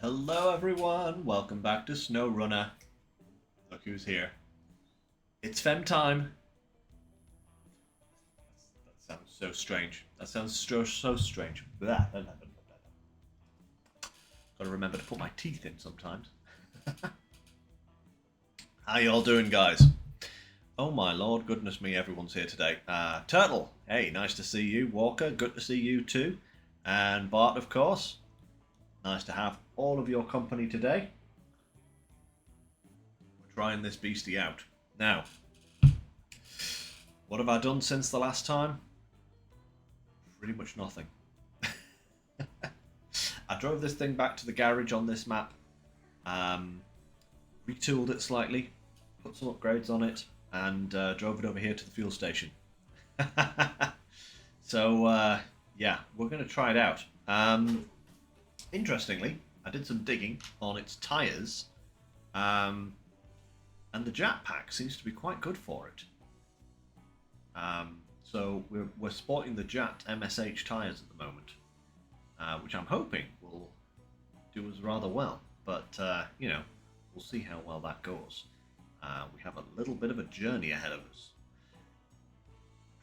Hello everyone, welcome back to SnowRunner. Look who's here. It's Fem time. That sounds so strange. That sounds so strange. Blah, blah, blah, blah, blah. Gotta remember to put my teeth in sometimes. How y'all doing, guys? Oh my lord, goodness me, everyone's here today. Turtle, hey, nice to see you. Walker, good to see you too. And Bart, of course. Nice to have all of your company today. We're trying this beastie out. Now, what have I done since the last time? Pretty much nothing. I drove this thing back to the garage on this map, retooled it slightly, put some upgrades on it, and drove it over here to the fuel station. So, yeah, we're going to try it out. Interestingly, I did some digging on its tyres, and the Jet Pack seems to be quite good for it. So we're sporting the Jet MSH tyres at the moment, which I'm hoping will do us rather well. But, you know, we'll see how well that goes. We have a little bit of a journey ahead of us.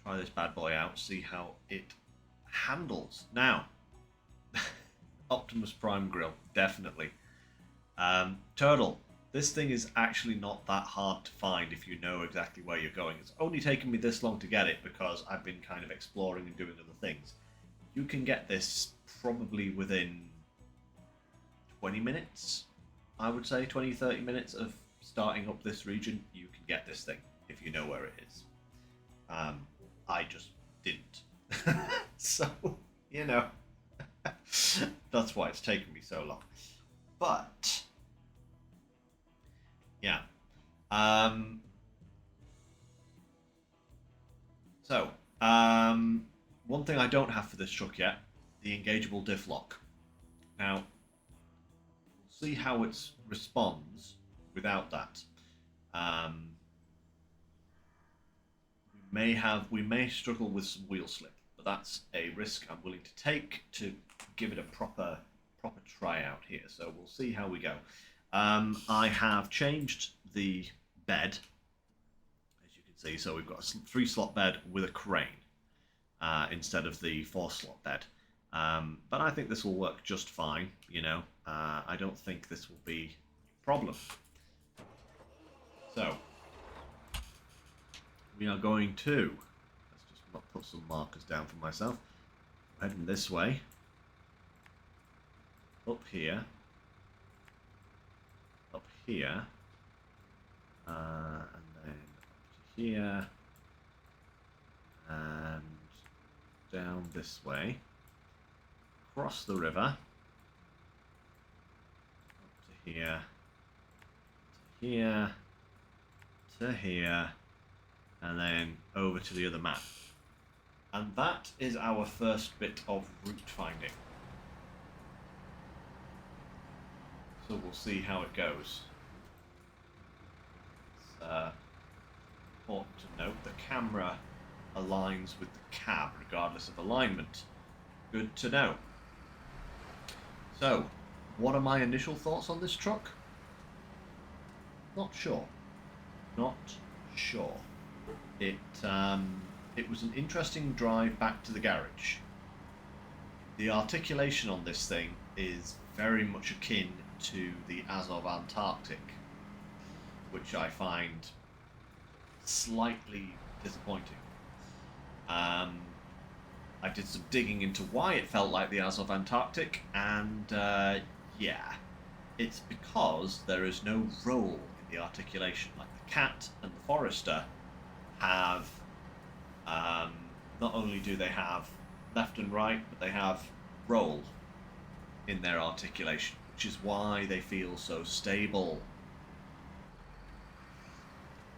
Try this bad boy out, see how it handles. Now, Optimus Prime grill, definitely. Turtle, this thing is actually not that hard to find if you know exactly where you're going. It's only taken me this long to get it because I've been kind of exploring and doing other things. You can get this probably within 20 minutes, I would say, 20-30 minutes of starting up this region. You can get this thing if you know where it is. I just didn't. So, you know. That's why it's taken me so long. But yeah. One thing I don't have for this truck yet, the engageable diff lock. Now, we'll see how it responds without that. We may struggle with some wheel slip, but that's a risk I'm willing to take to give it a proper tryout here. So we'll see how we go. I have changed the bed, as you can see. So we've got a 3-slot bed with a crane instead of the 4-slot bed. But I think this will work just fine. You know, I don't think this will be a problem. So we are going to, let's just put some markers down for myself. Heading this way. Up here, and then up to here, and down this way, across the river, up to here, to here, to here, and then over to the other map. And that is our first bit of route finding. So we'll see how it goes. It's important to note the camera aligns with the cab regardless of alignment. Good to know. So, what are my initial thoughts on this truck? Not sure. Not sure. It was an interesting drive back to the garage. The articulation on this thing is very much akin to the Azov Antarctic, which I find slightly disappointing. I did some digging into why it felt like the Azov Antarctic, and yeah, it's because there is no roll in the articulation. Like the Cat and the Forester have, not only do they have left and right, but they have roll in their articulation, which is why they feel so stable.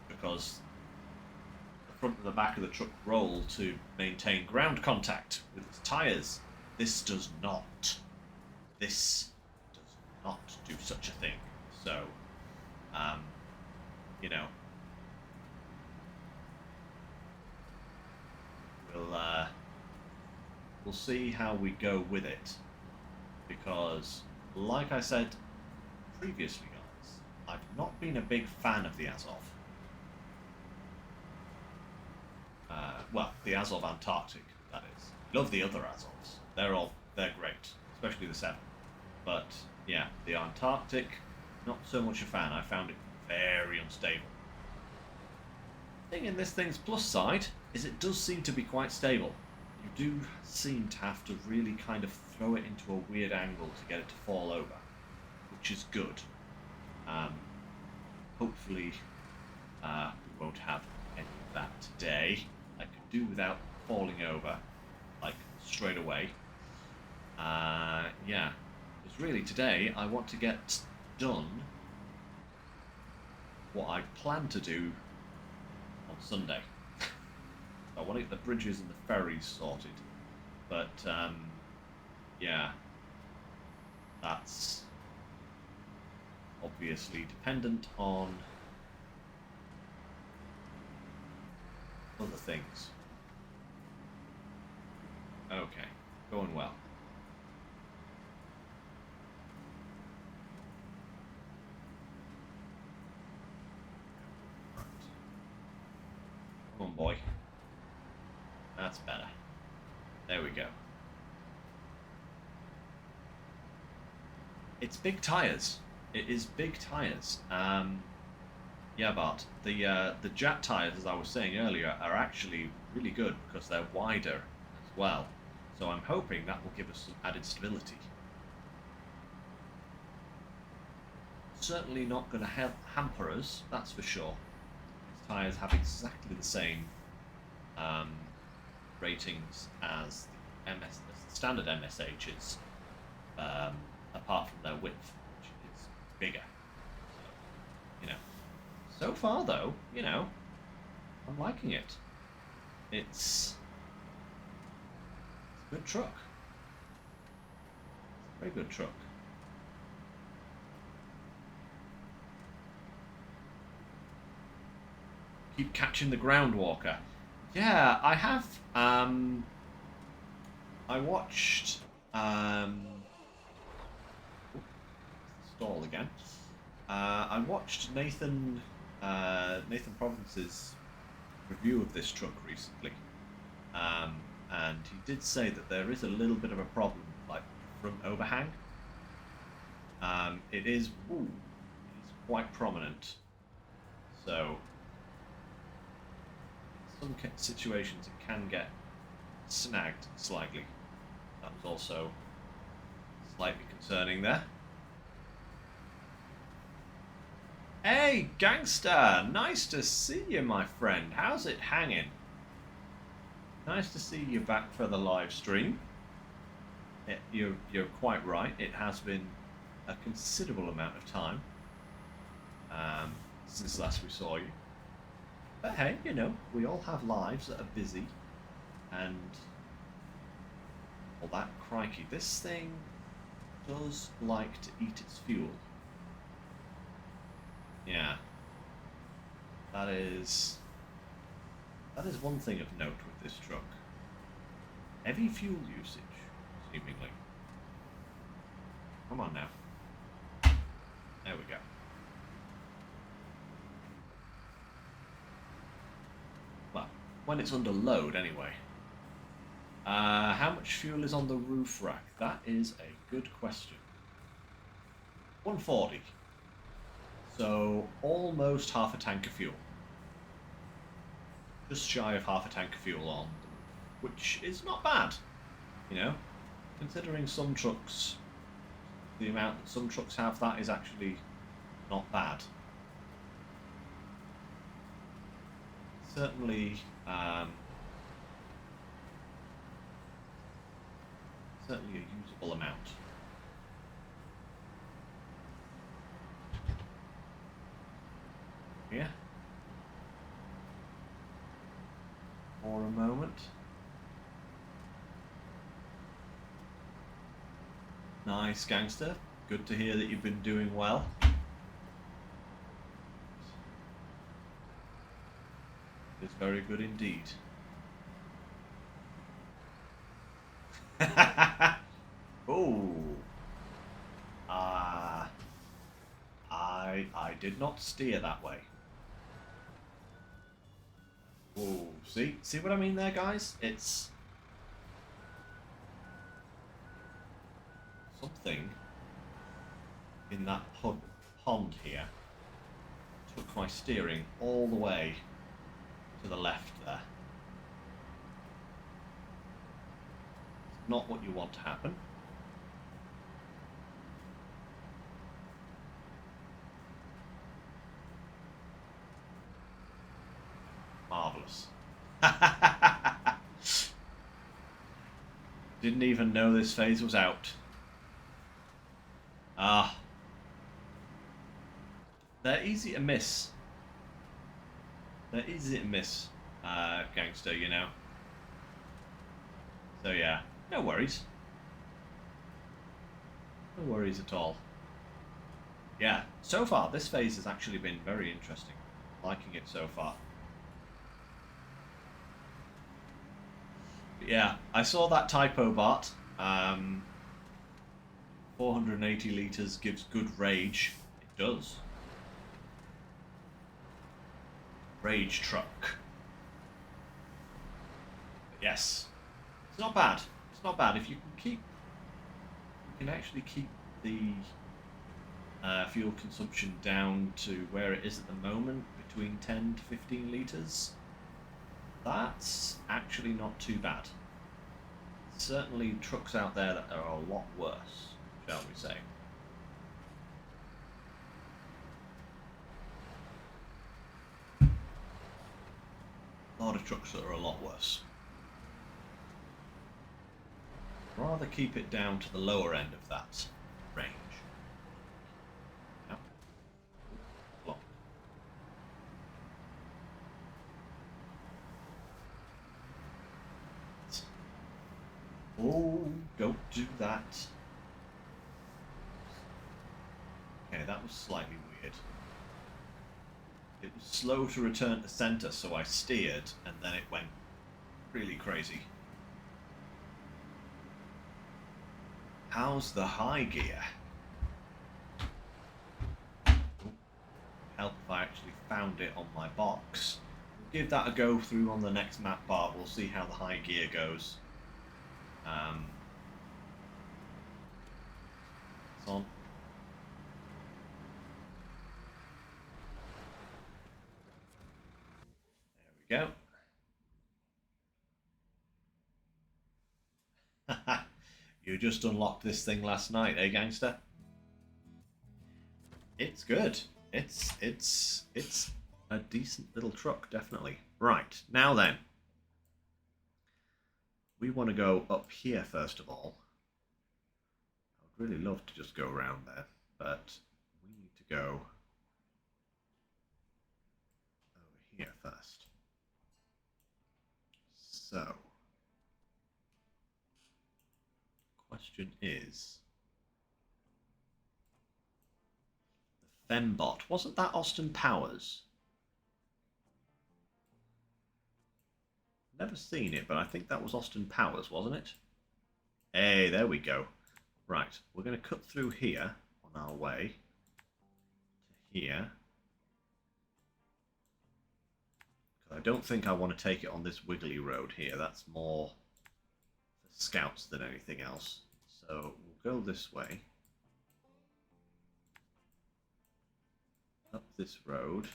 Because the front and the back of the truck roll to maintain ground contact with its tyres. This does not. This does not do such a thing. So, you know, we'll see how we go with it, because like I said previously, guys, I've not been a big fan of the Azov. Well, the Azov Antarctic, that is. Love the other Azovs. They're great, especially the 7. But yeah, the Antarctic, not so much a fan. I found it very unstable. The thing in this thing's plus side is it does seem to be quite stable. You do seem to have to really kind of throw it into a weird angle to get it to fall over, which is good. Hopefully we won't have any of that today. I could do without falling over, like, straight away. Yeah, because really today I want to get done what I plan to do on Sunday. I want to get the bridges and the ferries sorted, but yeah, that's obviously dependent on other things. Okay, going well. Right. Come on, boy. That's better. There we go. It's big tyres. It is big tyres. Yeah, Bart. The Jet tyres, as I was saying earlier, are actually really good because they're wider as well. So I'm hoping that will give us some added stability. Certainly not going to hamper us, that's for sure. These tyres have exactly the same ratings as the standard MSHs, apart from their width, which is bigger. So, you know. So far, though, you know, I'm liking it. It's a good truck. It's a very good truck. Keep catching the ground walker. Yeah, I have. I watched. Stall again. I watched Nathan Province's review of this truck recently, and he did say that there is a little bit of a problem, like front overhang. It is quite prominent. So in some situations it can get snagged slightly. That was also slightly concerning there. Hey, gangster! Nice to see you, my friend. How's it hanging? Nice to see you back for the live stream. You're quite right. It has been a considerable amount of time since last we saw you. But hey, you know, we all have lives that are busy and all that. Crikey, this thing does like to eat its fuel. Yeah, that is one thing of note with this truck. Heavy fuel usage, seemingly. Come on now. There we go. Well, when it's under load, anyway. How much fuel is on the roof rack? That is a good question. 140. So, almost half a tank of fuel. Just shy of half a tank of fuel on the roof, which is not bad, you know, considering some trucks, the amount that some trucks have, that is actually not bad. Certainly, certainly a usable amount. Yeah. For a moment. Nice, gangster. Good to hear that you've been doing well. It's very good indeed. Oh. I did not steer that way. Oh, see what I mean there, guys? It's something in that pond here took my steering all the way to the left there. It's not what you want to happen. Marvellous. Didn't even know this phase was out. Ah. They're easy to miss. They're easy to miss, gangster, you know. So yeah, no worries. No worries at all. Yeah, so far this phase has actually been very interesting. Liking it so far. But yeah, I saw that typo bot. 480 litres gives good rage. It does. Rage truck. But yes, it's not bad. It's not bad if you can actually keep the fuel consumption down to where it is at the moment, between 10 to 15 litres. That's actually not too bad. Certainly trucks out there that are a lot worse, shall we say. A lot of trucks that are a lot worse. Rather keep it down to the lower end of that range. Yep. Block. Oh, don't do that. Okay, that was slightly weird. It was slow to return to center, so I steered, and then it went really crazy. How's the high gear? Help if I actually found it on my box. We'll give that a go through on the next map part. We'll see how the high gear goes. It's on. There we go. You just unlocked this thing last night, eh, gangster? It's good. It's a decent little truck, definitely. Right, now then. We want to go up here first of all. I'd really love to just go around there, but we need to go over here first. So, question is, the Fembot, wasn't that Austin Powers? Never seen it, but I think that was Austin Powers, wasn't it? Hey, there we go. Right, we're going to cut through here on our way to here. I don't think I want to take it on this wiggly road here. That's more for scouts than anything else. So we'll go this way. Up this road. To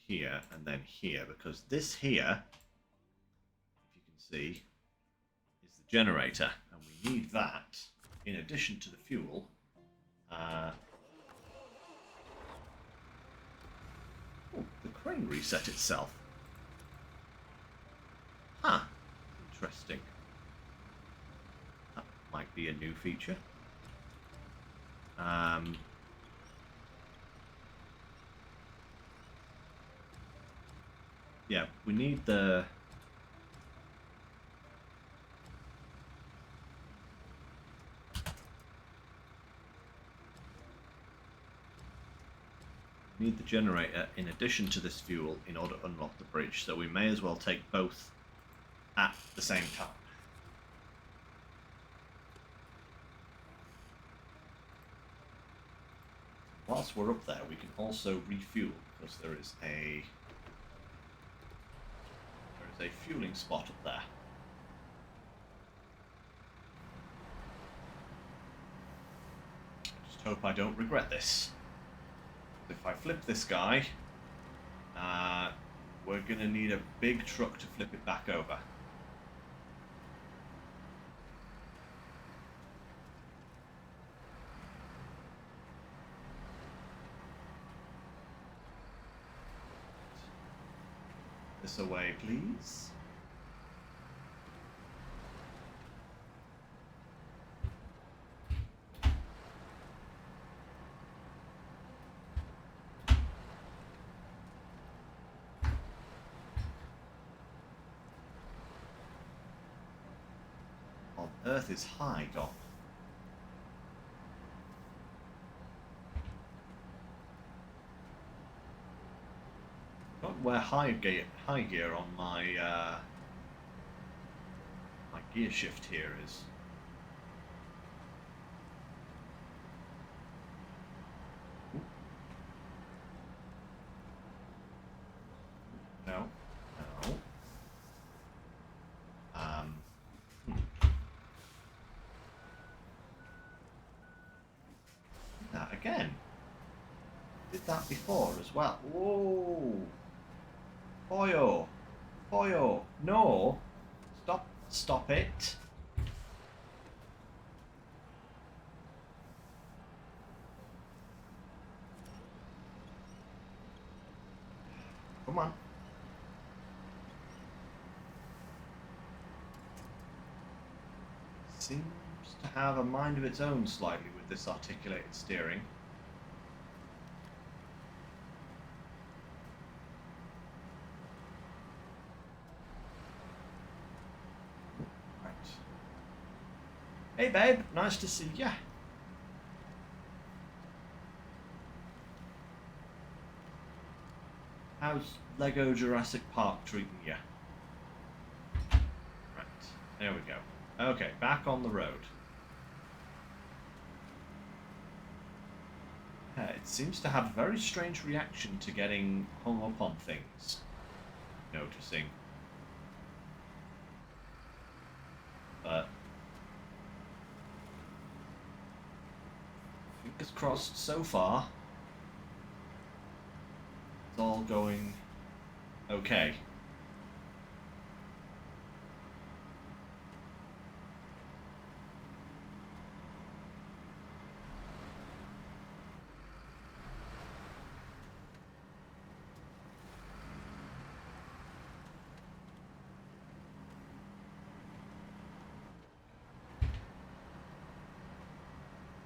here and then here. Because this here, if you can see, is the generator. And we need that in addition to the fuel. Oh, the crane reset itself. Huh. Interesting. That might be a new feature. Yeah, we need the... need the generator in addition to this fuel in order to unlock the bridge, so we may as well take both at the same time. whilst we're up there, we can also refuel, because there is a fueling spot up there. I just hope I don't regret this. If I flip this guy, we're going to need a big truck to flip it back over. This away, please. On Earth is high gone. Got wear high gear on my my gear shift here is. Ooh. No, no. That again. Did that before as well. Whoa. Boyo! Boyo! No! Stop it! Come on. Seems to have a mind of its own slightly with this articulated steering. Hey babe, nice to see ya. How's Lego Jurassic Park treating ya? Right, there we go. Okay, back on the road. It seems to have a very strange reaction to getting hung up on things. Noticing. But fingers crossed so far. It's all going okay.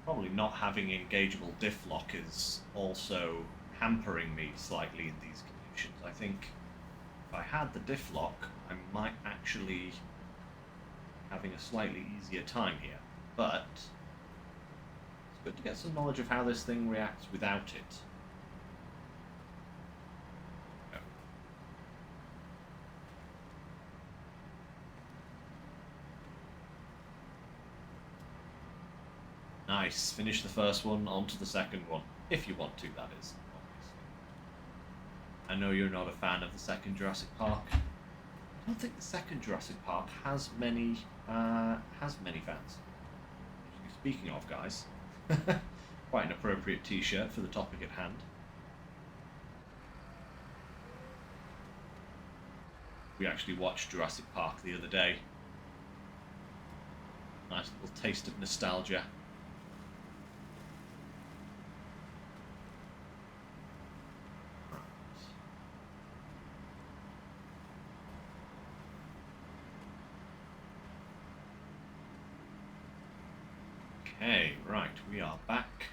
Probably not having engageable diff lock is also hampering me slightly in these conditions. I think if I had the diff lock, I might actually having a slightly easier time here. But it's good to get some knowledge of how this thing reacts without it. Nice. Finish the first one, on to the second one. If you want to, that is, obviously. I know you're not a fan of the second Jurassic Park. I don't think the second Jurassic Park has many fans. Actually, speaking of, guys, quite an appropriate t-shirt for the topic at hand. We actually watched Jurassic Park the other day. Nice little taste of nostalgia. Okay, right, we are back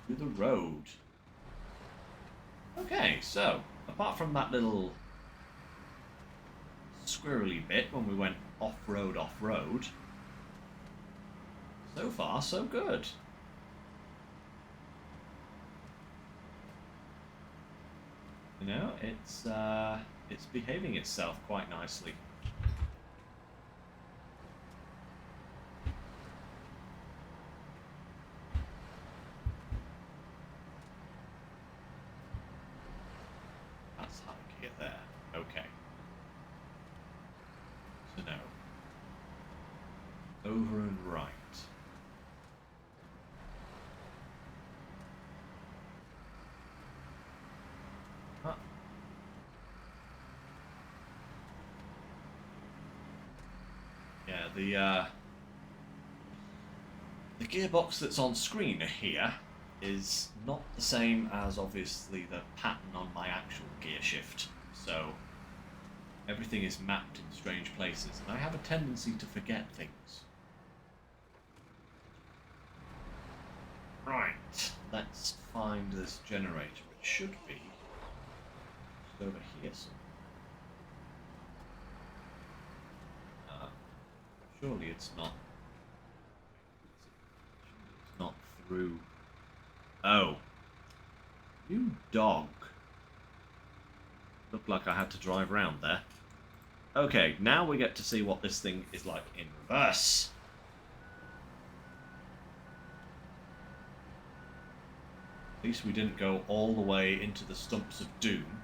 to the road. Okay, so, apart from that little squirrely bit when we went off-road, so far, so good. You know, it's behaving itself quite nicely. Okay. So no. Over and right. Huh. Yeah, the gearbox that's on screen here is not the same as obviously the pattern on my actual gear shift. So everything is mapped in strange places, and I have a tendency to forget things. Right, let's find this generator. It should be just over here somewhere. Surely it's not. It's not through. Oh, you dog. Looked like I had to drive around there. Okay, now we get to see what this thing is like in reverse. At least we didn't go all the way into the stumps of doom.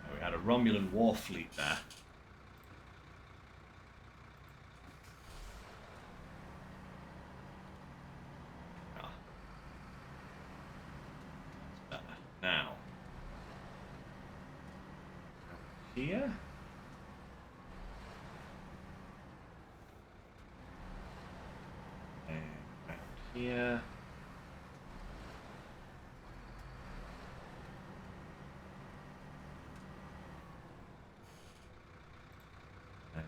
Oh, we had a Romulan war fleet there. Ah. That's better. Now. Here? Here. And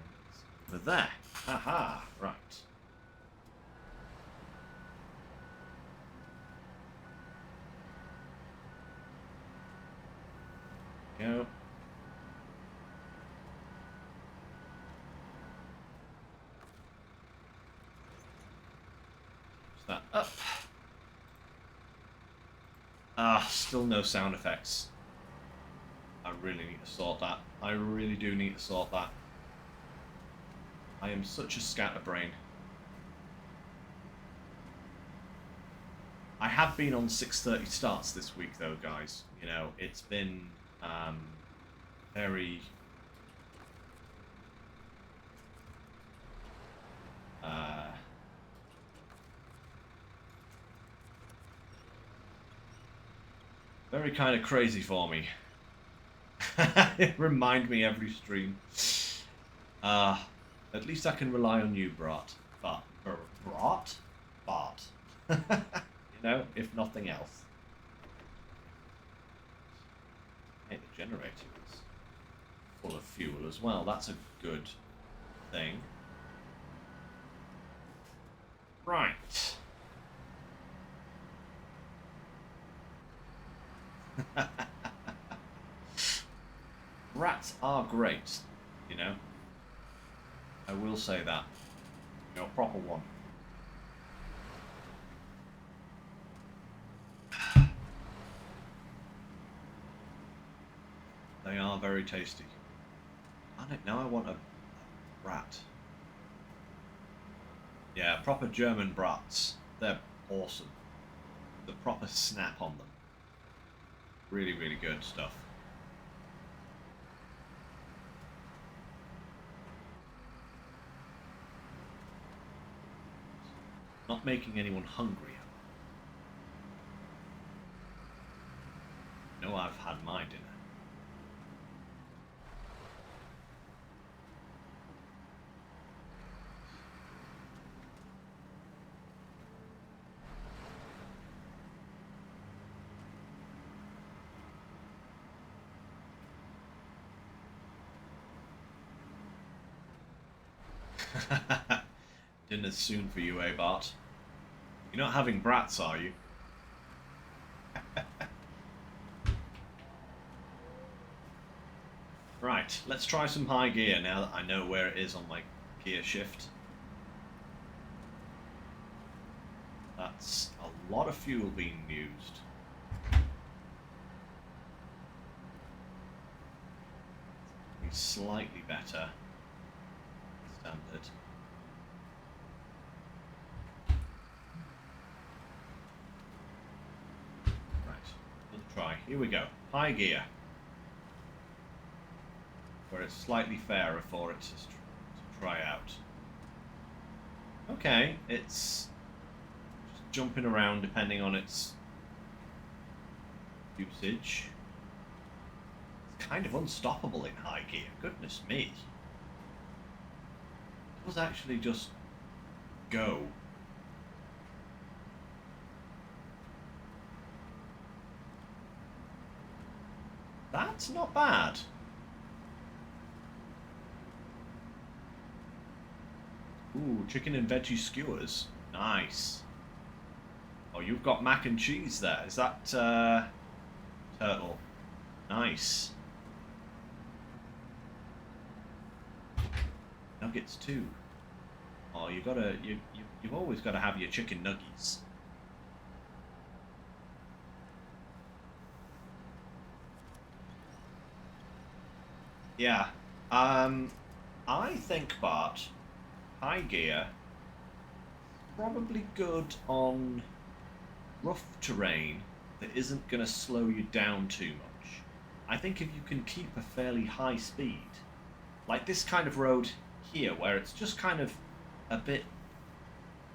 over there. Haha, right. Go. That up. Ah, still no sound effects. I really need to sort that. I really do need to sort that. I am such a scatterbrain. I have been on 6:30 starts this week though, guys. You know, it's been very very kind of crazy for me. It reminds me every stream. At least I can rely on you, Bart. Bart? Bart. You know, if nothing else. Hey, the generator is full of fuel as well. That's a good thing. Right. Rats are great, you know. I will say that. You're a proper one. They are very tasty. Now I want a brat. Yeah, proper German brats. They're awesome. The proper snap on them. Really, really good stuff. Not making anyone hungry. No, I've had my dinner. Dinner's soon for you, eh, Bart? You're not having brats, are you? Right, let's try some high gear now that I know where it is on my gear shift. That's a lot of fuel being used. Be slightly better. Standard. try. Here we go. High gear. Where it's slightly fairer for it to try out. Okay, it's just jumping around depending on its usage. It's kind of unstoppable in high gear, goodness me. It does actually just go. That's not bad. Ooh, chicken and veggie skewers. Nice. Oh, you've got mac and cheese there. Is that turtle? Nice. Nuggets too. Oh, you've always got to have your chicken nuggies. Yeah. I think, Bart, high gear probably good on rough terrain that isn't going to slow you down too much. I think if you can keep a fairly high speed, like this kind of road here, where it's just kind of a bit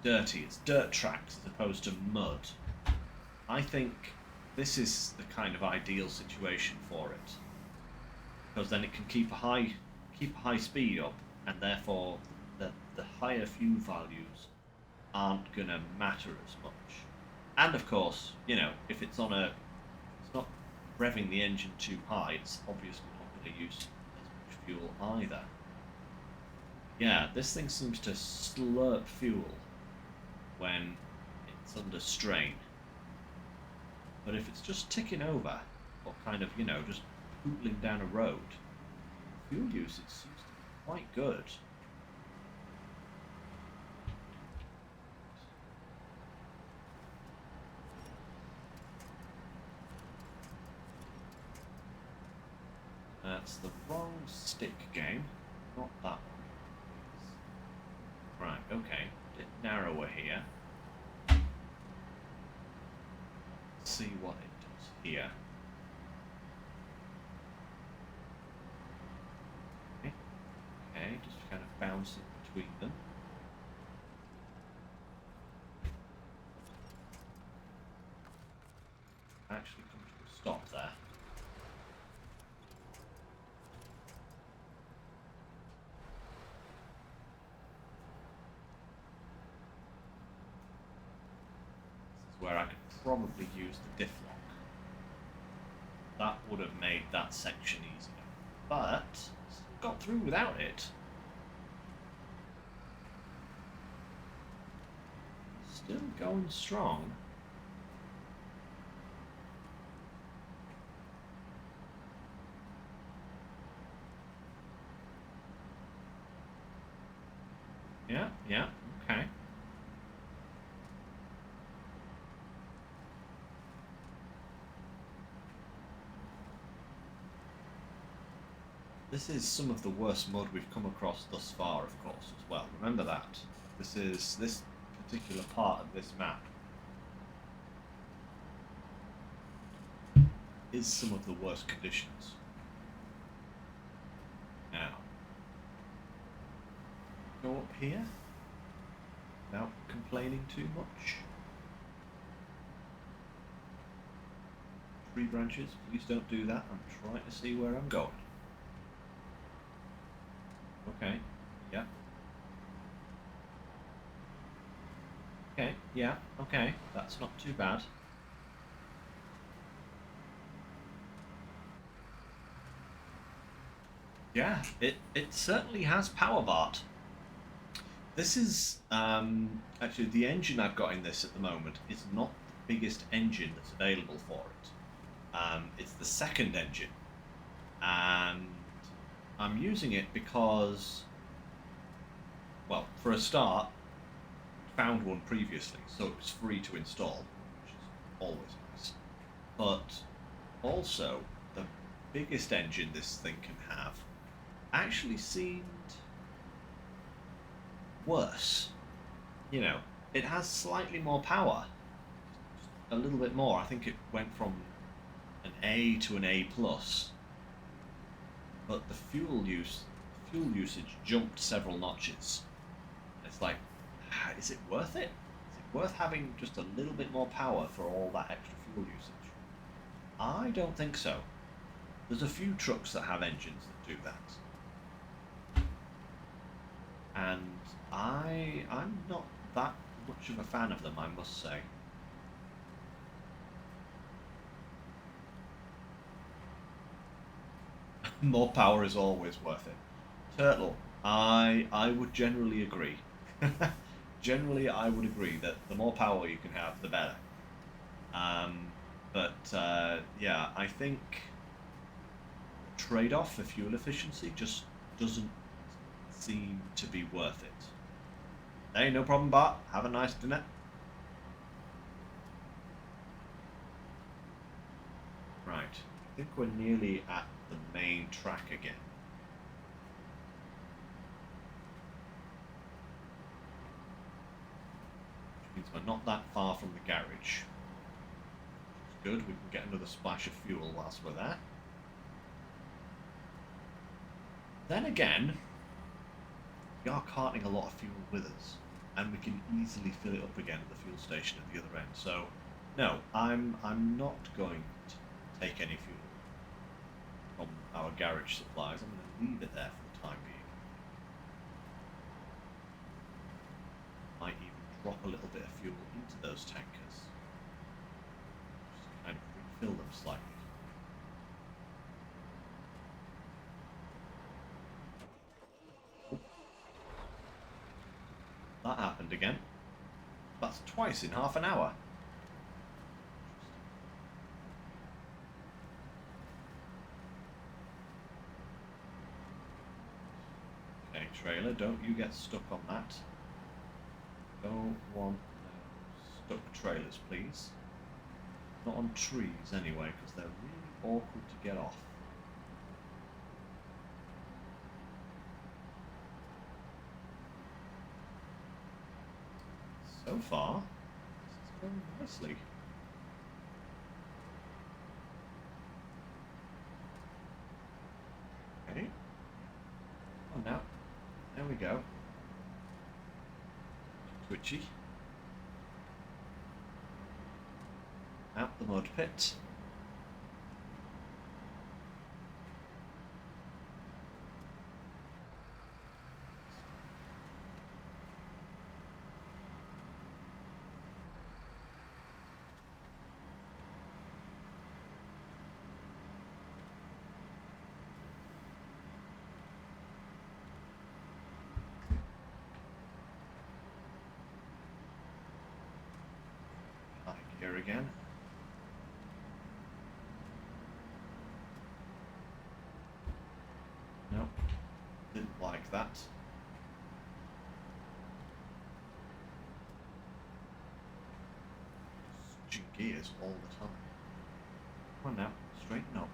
dirty, it's dirt tracks as opposed to mud, I think this is the kind of ideal situation for it, because then it can keep a high speed up, and therefore the higher fuel values aren't gonna matter as much. And of course, you know, if it's not revving the engine too high, it's obviously not going to use as much fuel either. Yeah, this thing seems to slurp fuel when it's under strain. But if it's just ticking over, or kind of, you know, just pootling down a road, fuel usage seems to be quite good. That's the wrong stick game, not that one. Right, okay, a bit narrower here. Let's see what it does here. Okay, just kind of bouncing between them. Actually come to a stop there. Where I could probably use the diff lock. That would have made that section easier. But got through without it. Still going strong. Yeah, okay. This is some of the worst mud we've come across thus far, of course, as well. Remember that. This particular part of this map is some of the worst conditions. Now, go up here without complaining too much. Tree branches, please don't do that. I'm trying to see where I'm going. Okay, yeah. Okay, yeah, okay, that's not too bad. Yeah, it certainly has power, Bart. This is, actually the engine I've got in this at the moment is not the biggest engine that's available for it. It's the second engine, and I'm using it because, well, for a start, found one previously, so it was free to install, which is always nice. But also, the biggest engine this thing can have actually seemed worse. You know, it has slightly more power, a little bit more. I think it went from an A to an A plus, but the fuel usage jumped several notches. It's like, is it worth it? Is it worth having just a little bit more power for all that extra fuel usage? I don't think so. There's a few trucks that have engines that do that. And I'm not that much of a fan of them, I must say. More power is always worth it. Turtle, I would generally agree. Generally, I would agree that the more power you can have, the better. Yeah, I think the trade-off for fuel efficiency just doesn't seem to be worth it. Hey, no problem, Bart. Have a nice dinner. Right, I think we're nearly at the main track again. Which means we're not that far from the garage. Which is good, we can get another splash of fuel whilst we're there. Then again, we are carting a lot of fuel with us, and we can easily fill it up again at the fuel station at the other end. So, no, I'm not going to take any fuel from our garage supplies. I'm going to leave it there for the time being. Might even drop a little bit of fuel into those tankers, just kind of refill them slightly. That happened again. That's twice in half an hour. Okay, trailer, don't you get stuck on that. Don't want stuck trailers, please. Not on trees, anyway, because they're really awkward to get off. So far, this is going nicely. Okay. Oh, now. There we go. Twitchy. Out the mud pit. Here again. Nope, didn't like that. Switching gears all the time. Come on now, straighten up.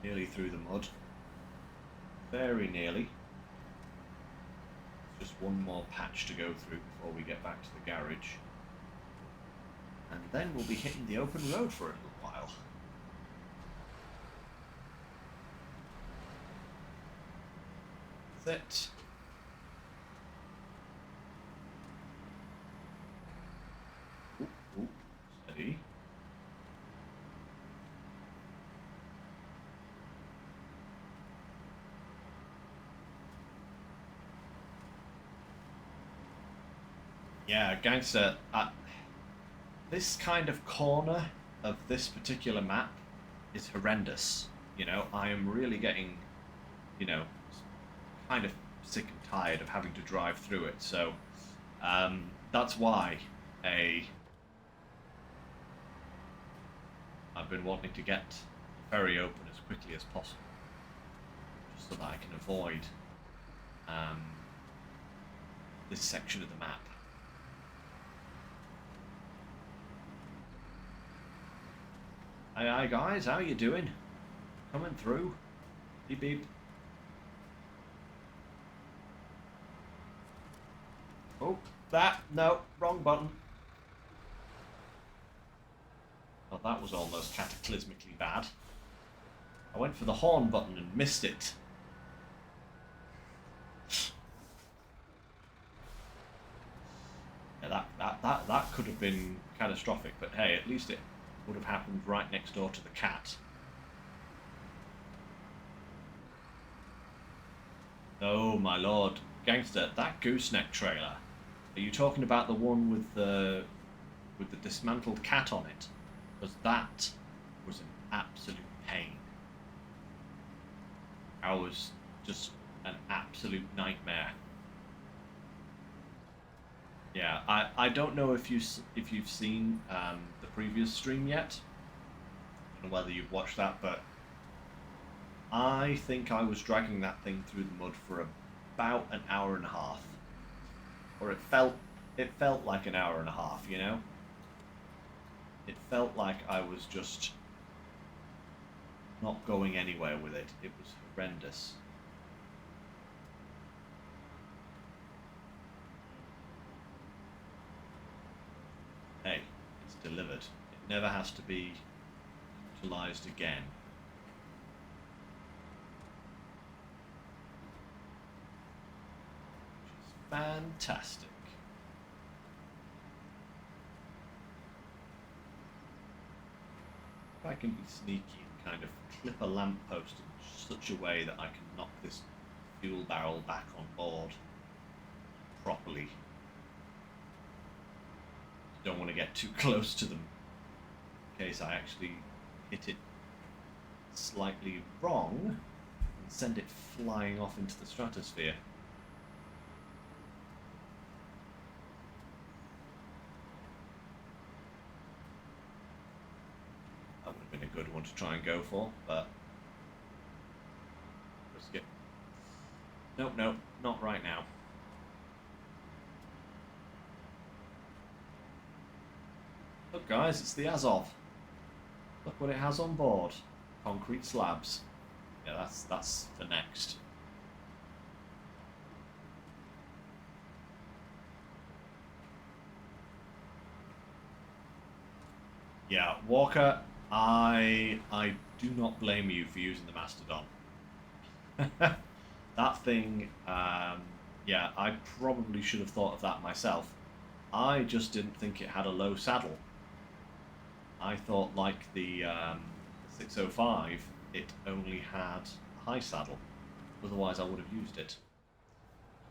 Nearly through the mud. Very nearly. Just one more patch to go through before we get back to the garage. And then we'll be hitting the open road for a little while. That's it. Ooh, steady. Yeah, Gangster, this kind of corner of this particular map is horrendous. You know, I am really getting, you know, kind of sick and tired of having to drive through it. So that's why I've been wanting to get the ferry open as quickly as possible, just so that I can avoid this section of the map. Hi guys, how you doing? Coming through? Beep beep. Oh, no, wrong button. Oh, that was almost cataclysmically bad. I went for the horn button and missed it. Yeah, that could have been catastrophic, but hey, at least it would have happened right next door to the cat. Oh my lord, gangster, that gooseneck trailer. Are you talking about the one with the dismantled cat on it? Because that was an absolute pain. I was just an absolute nightmare. Yeah, I don't know if you've seen the previous stream yet. I don't know whether you've watched that, but I think I was dragging that thing through the mud for about an hour and a half, or it felt like an hour and a half. You know, it felt like I was just not going anywhere with it. It was horrendous. Hey, it's delivered. It never has to be utilized again. Which is fantastic. If I can be sneaky and kind of clip a lamppost in such a way that I can knock this fuel barrel back on board properly. Don't want to get too close to them in case I actually hit it slightly wrong and send it flying off into the stratosphere. That would have been a good one to try and go for, but risk it. Nope, not right now. Look guys, it's the Azov. Look what it has on board. Concrete slabs. Yeah, that's for next. Yeah, Walker, I do not blame you for using the Mastodon. That thing, yeah, I probably should have thought of that myself. I just didn't think it had a low saddle. I thought, like the 605, it only had a high saddle. Otherwise, I would have used it.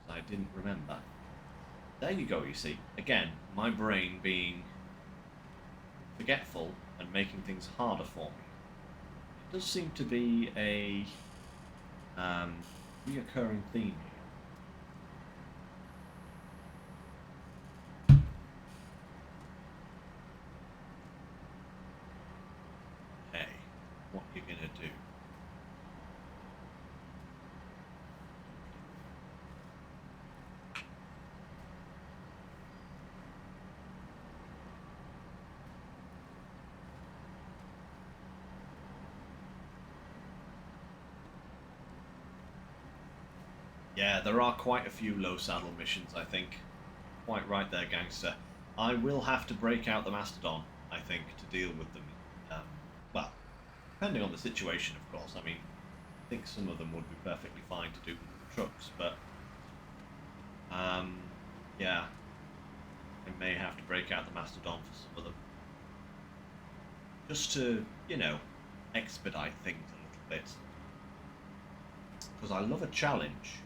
I didn't remember. There you go, you see. Again, my brain being forgetful and making things harder for me. It does seem to be a reoccurring theme here. What you're gonna do. Yeah, there are quite a few low saddle missions, I think. Quite right there, gangster. I will have to break out the Mastodon, I think, to deal with them. Well, depending on the situation, of course. I mean, I think some of them would be perfectly fine to do with the trucks, but yeah, I may have to break out the Mastodon for some of them, just to, you know, expedite things a little bit. Because I love a challenge,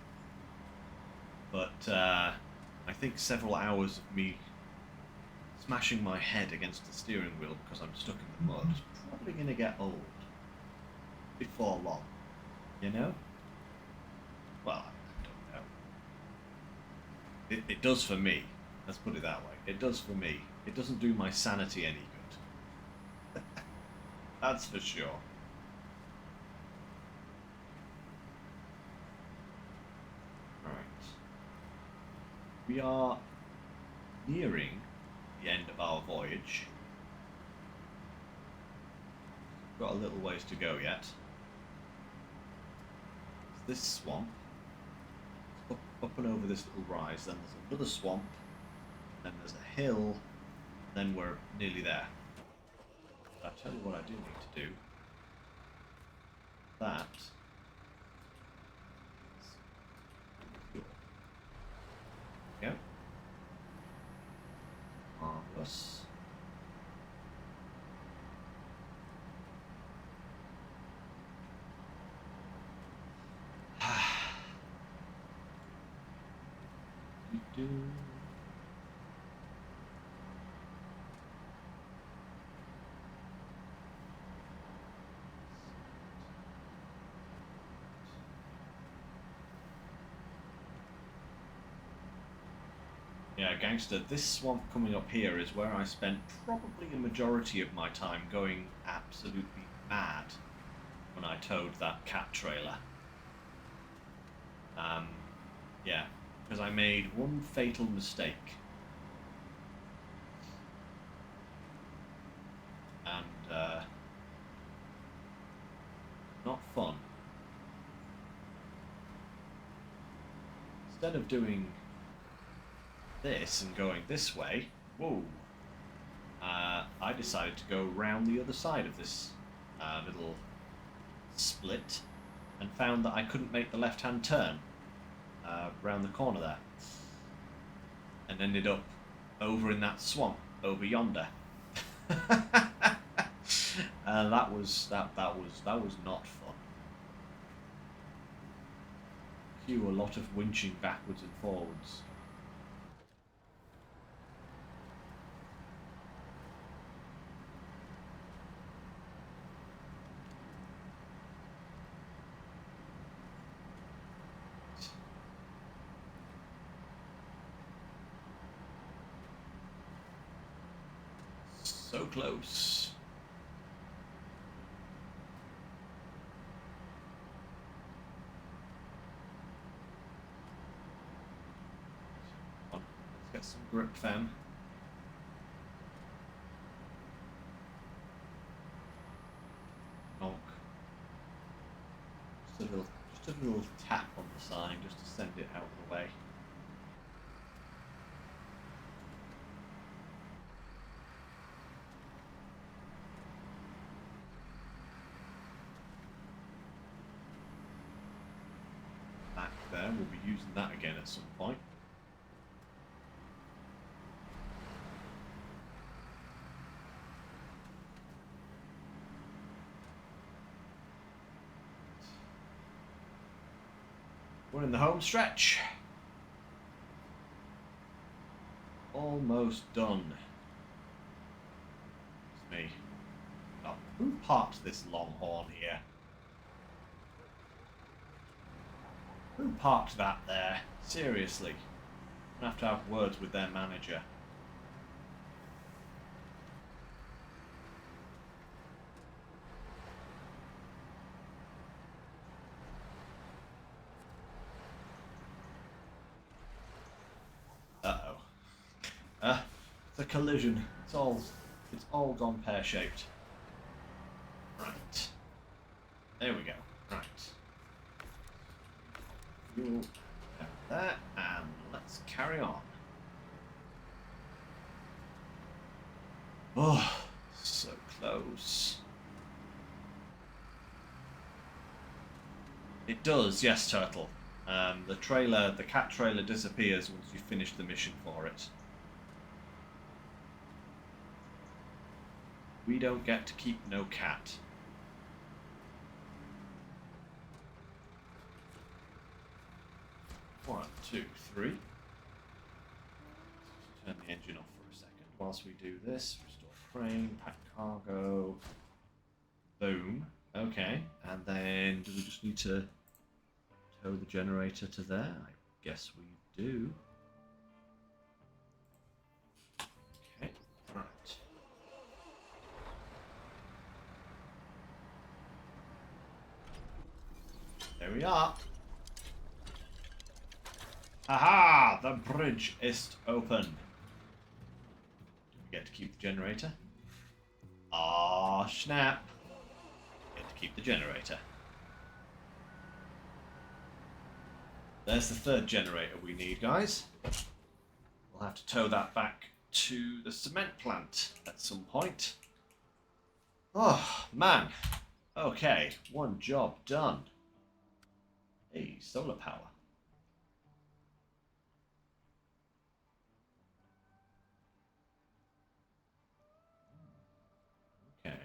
but I think several hours of me smashing my head against the steering wheel because I'm stuck in the mud is probably going to get old before long, you know? Well, I don't know. It does for me. Let's put it that way. It does for me. It doesn't do my sanity any good. That's for sure. Right. We are nearing the end of our voyage. Got a little ways to go yet. This swamp, up and over this little rise, then there's another swamp, then there's a hill, then we're nearly there. But I'll tell you what I do need to do. That is... There we go. Marvellous. Do. Yeah, gangster, this swamp coming up here is where I spent probably a majority of my time going absolutely mad when I towed that cat trailer. Yeah. Because I made one fatal mistake. And, not fun. Instead of doing this and going this way, whoa, I decided to go round the other side of this little split and found that I couldn't make the left-hand turn. Round the corner there, and ended up over in that swamp over yonder. That was not fun. Cue a lot of winching backwards and forwards. So close. Let's get some grip, fam. Donk. Just a little tap on the sign just to send it out of the way. There, we'll be using that again at some point. We're in the home stretch. Almost done. It's me. Oh, who parked this Longhorn here? Who parked that there? Seriously. I'm gonna have to have words with their manager. Uh-oh. It's a collision. It's all gone pear-shaped. Right. There we go. Right. Fuel there, and let's carry on. Oh, so close. It does, yes, Turtle. The cat trailer disappears once you finish the mission for it. We don't get to keep no cat. One, two, three. Turn the engine off for a second whilst we do this. Restore frame, pack cargo. Boom. Okay, and then do we just need to tow the generator to there? I guess we do. Okay, right. There we are. Aha! The bridge is open. Do we get to keep the generator? Ah, snap. Get to keep the generator. There's the third generator we need, guys. We'll have to tow that back to the cement plant at some point. Oh, man. Okay, one job done. Hey, solar power. Okay.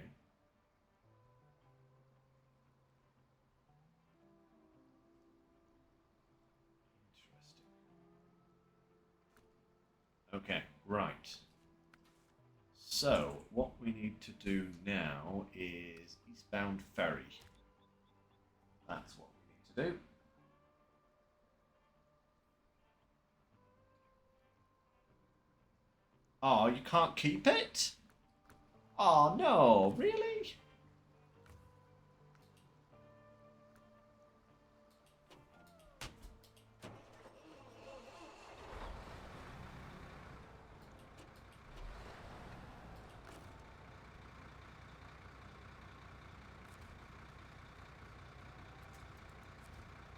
Interesting. Okay, right. So, what we need to do now is eastbound ferry. That's what we need to do. Oh, you can't keep it? Oh, no, really?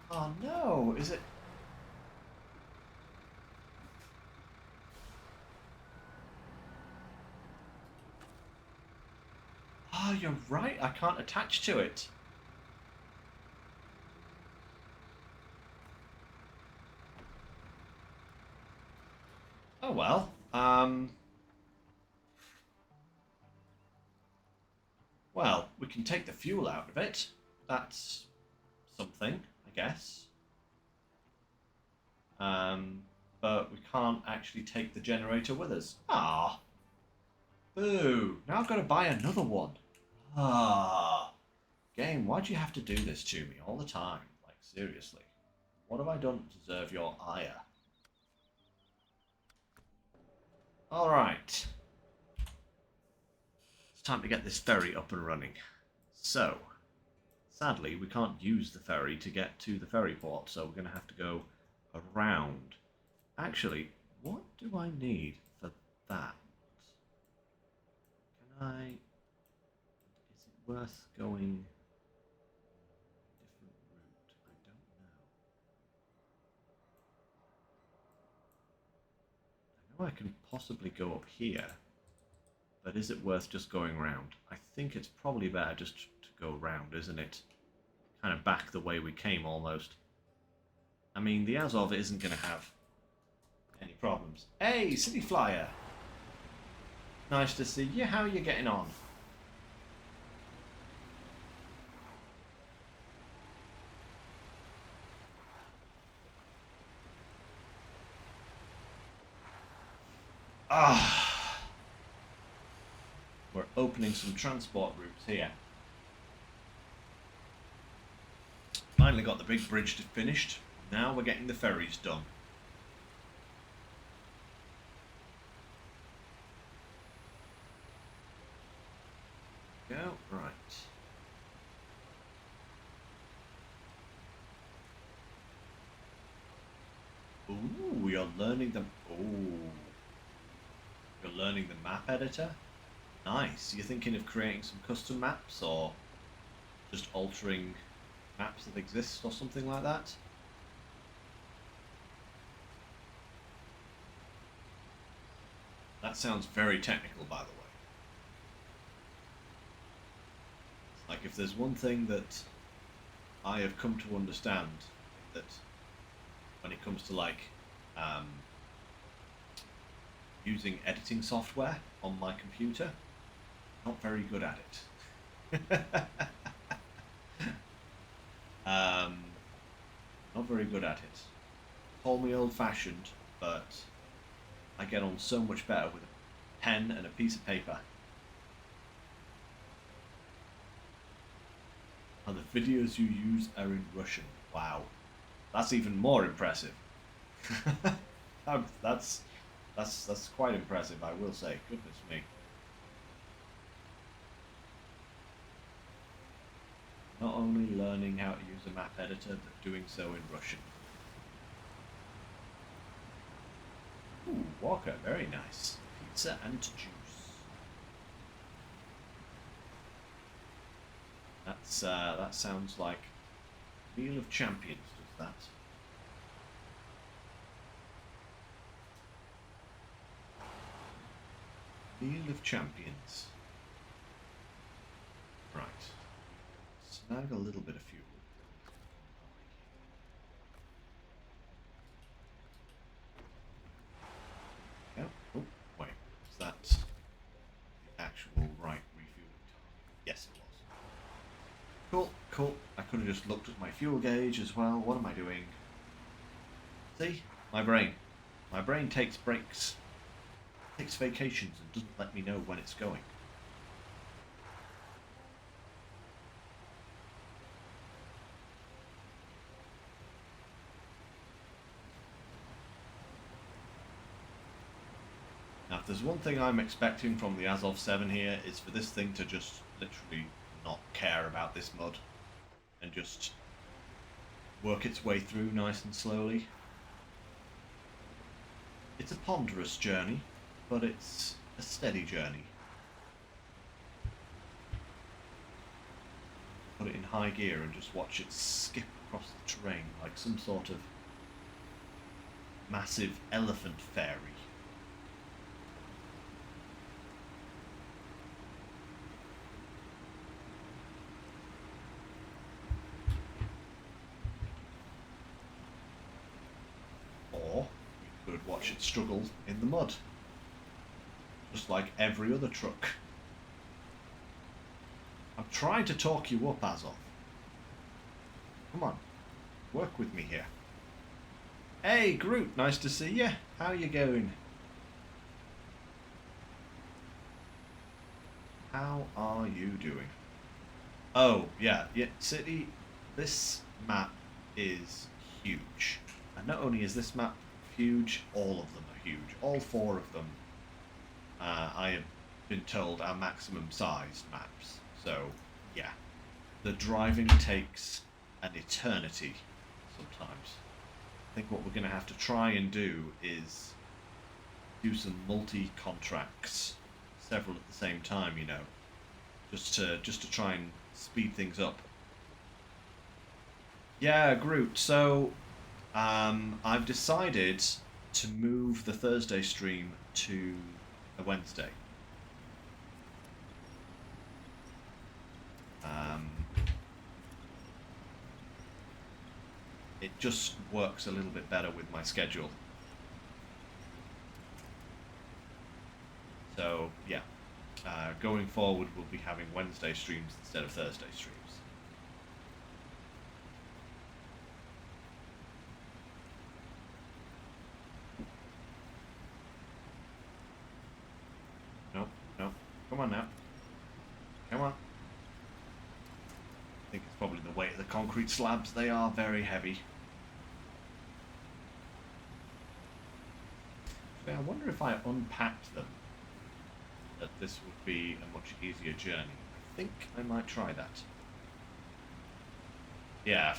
Oh, no, is it? Oh, you're right, I can't attach to it. Oh, well. Well, we can take the fuel out of it. That's something, I guess. But we can't actually take the generator with us. Ah. Boo. Now I've got to buy another one. Ah. Game, why'd you have to do this to me all the time? Like, seriously. What have I done to deserve your ire? Alright. It's time to get this ferry up and running. So, sadly, we can't use the ferry to get to the ferry port, so we're going to have to go around. Actually, what do I need for that? Can I... Is it worth going a different route? I don't know. I know I can possibly go up here, but is it worth just going around? I think it's probably better just to go around, isn't it? Kind of back the way we came, almost. I mean, the Azov isn't going to have any problems. Hey, City Flyer! Nice to see you. How are you getting on? Ah! We're opening some transport routes here. Finally got the big bridge finished. Now we're getting the ferries done. Go, right. Ooh, you're learning the... Ooh. You're learning the map editor? Nice. You're thinking of creating some custom maps, or just altering maps that exist, or something like that? That sounds very technical, by the way. Like, if there's one thing that I have come to understand, that when it comes to, like, using editing software on my computer, not very good at it. Not very good at it. Call me old-fashioned, but I get on so much better with a pen and a piece of paper. And the videos you use are in Russian. Wow. That's even more impressive. That's quite impressive, I will say. Goodness me. Not only learning how to use a map editor, but doing so in Russian. Ooh, Walker, very nice. Pizza and juice. That sounds like Meal of Champions, does that? Meal of Champions. Right. Snag a little bit of fuel. Yeah. Oh, wait. Was that the actual right refueling time? Yes, it was. Cool, cool. I could have just looked at my fuel gauge as well. What am I doing? See? My brain. My brain takes breaks. Takes vacations and doesn't let me know when it's going. Now, if there's one thing I'm expecting from the Azov 7 here, is for this thing to just literally not care about this mud and just work its way through nice and slowly. It's a ponderous journey, but it's a steady journey. Put it in high gear and just watch it skip across the terrain like some sort of massive elephant fairy. Or you could watch it struggle in the mud, just like every other truck. I'm trying to talk you up, Azov. Come on, work with me here. Hey, Groot, nice to see you. How you going? How are you doing? Oh, yeah, City, this map is huge. And not only is this map huge, all of them are huge. All four of them, I have been told, are maximum sized maps. So, yeah, the driving takes an eternity sometimes. I think what we're going to have to try and do is do some multi-contracts, several at the same time, you know, just to try and speed things up. Yeah, Groot. So, I've decided to move the Thursday stream to a Wednesday. It just works a little bit better with my schedule. So, yeah. Going forward, we'll be having Wednesday streams instead of Thursday streams. No, no. Come on now. Come on. I think it's probably the weight of the concrete slabs. They are very heavy. I wonder if I unpacked them, that this would be a much easier journey. I think I might try that. Yeah,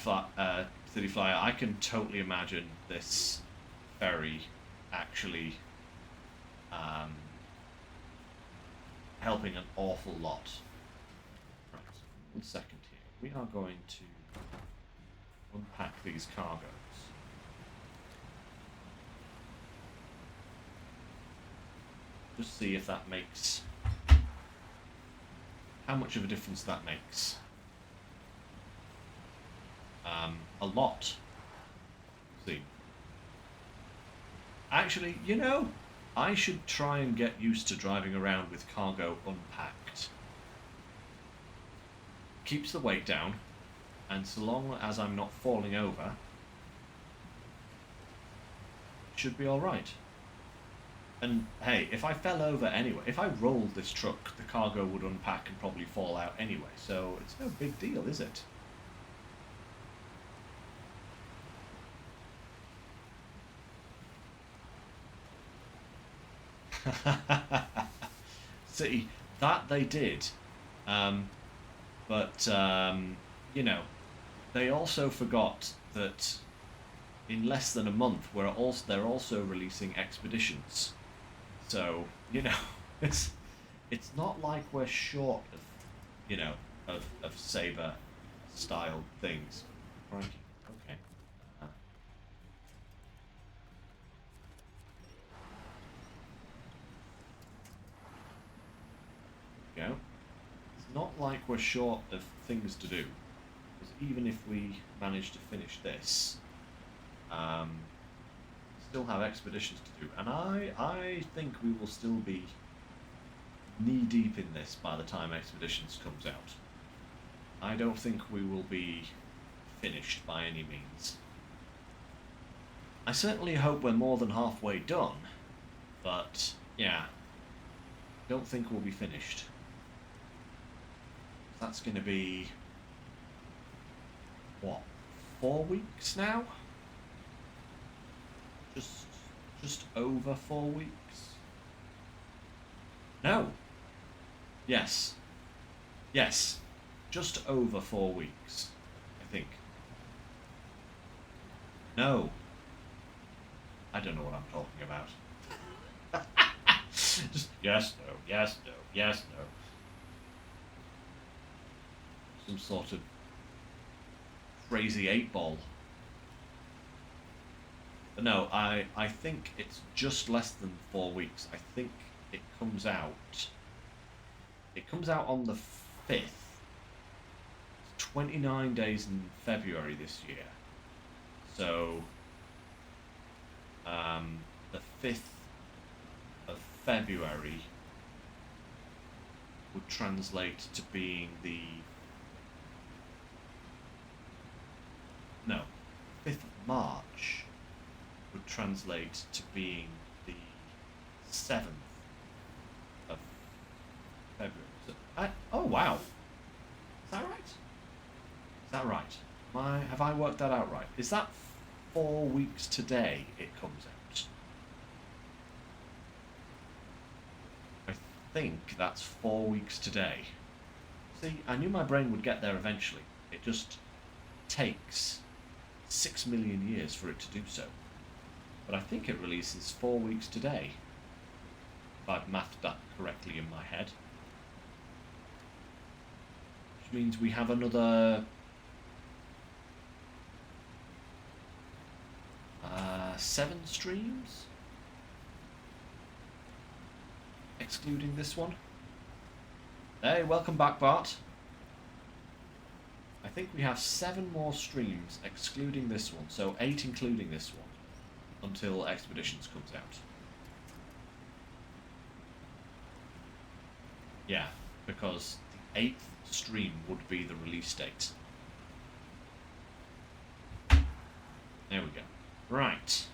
City Flyer, I can totally imagine this ferry actually helping an awful lot. Right, 1 second here. We are going to unpack these cargoes. Just see if that makes... how much of a difference that makes. A lot. See. Actually, you know, I should try and get used to driving around with cargo unpacked. Keeps the weight down, and so long as I'm not falling over, it should be alright. And hey, if I fell over anyway, if I rolled this truck, the cargo would unpack and probably fall out anyway, so it's no big deal, is it? See, that they did. But you know, they also forgot that in less than a month they're also releasing expeditions. So, you know, it's not like we're short of, you know, of Saber style things. Right. Okay. Uh, go. It's not like we're short of things to do. Because even if we manage to finish this, still have expeditions to do, and I think we will still be knee deep in this by the time expeditions comes out. I don't think we will be finished by any means. I certainly hope we're more than halfway done, but yeah, don't think we'll be finished. That's going to be what, 4 weeks now? Just over 4 weeks? No. Yes. Yes. Just over 4 weeks, I think. No. I don't know what I'm talking about. Just yes, no, yes, no, yes, no. Some sort of crazy 8-ball. But no, I think it's just less than 4 weeks. I think it comes out. It comes out on the 5th. It's 29 days in February this year. So, the 5th of February would translate to being the... No, 5th of March would translate to being the 7th of February. So, oh wow, is that right? Is that right? Have I worked that out right? Is that 4 weeks today it comes out? I think that's 4 weeks today. See, I knew my brain would get there eventually. It just takes 6 million years for it to do so. But I think it releases 4 weeks today, if I've mathed that correctly in my head. Which means we have another 7 streams, excluding this one. Hey, welcome back, Bart. I think we have 7 more streams excluding this one, so 8 including this one, until Expeditions comes out. Yeah, because the 8th stream would be the release date. There we go. Right.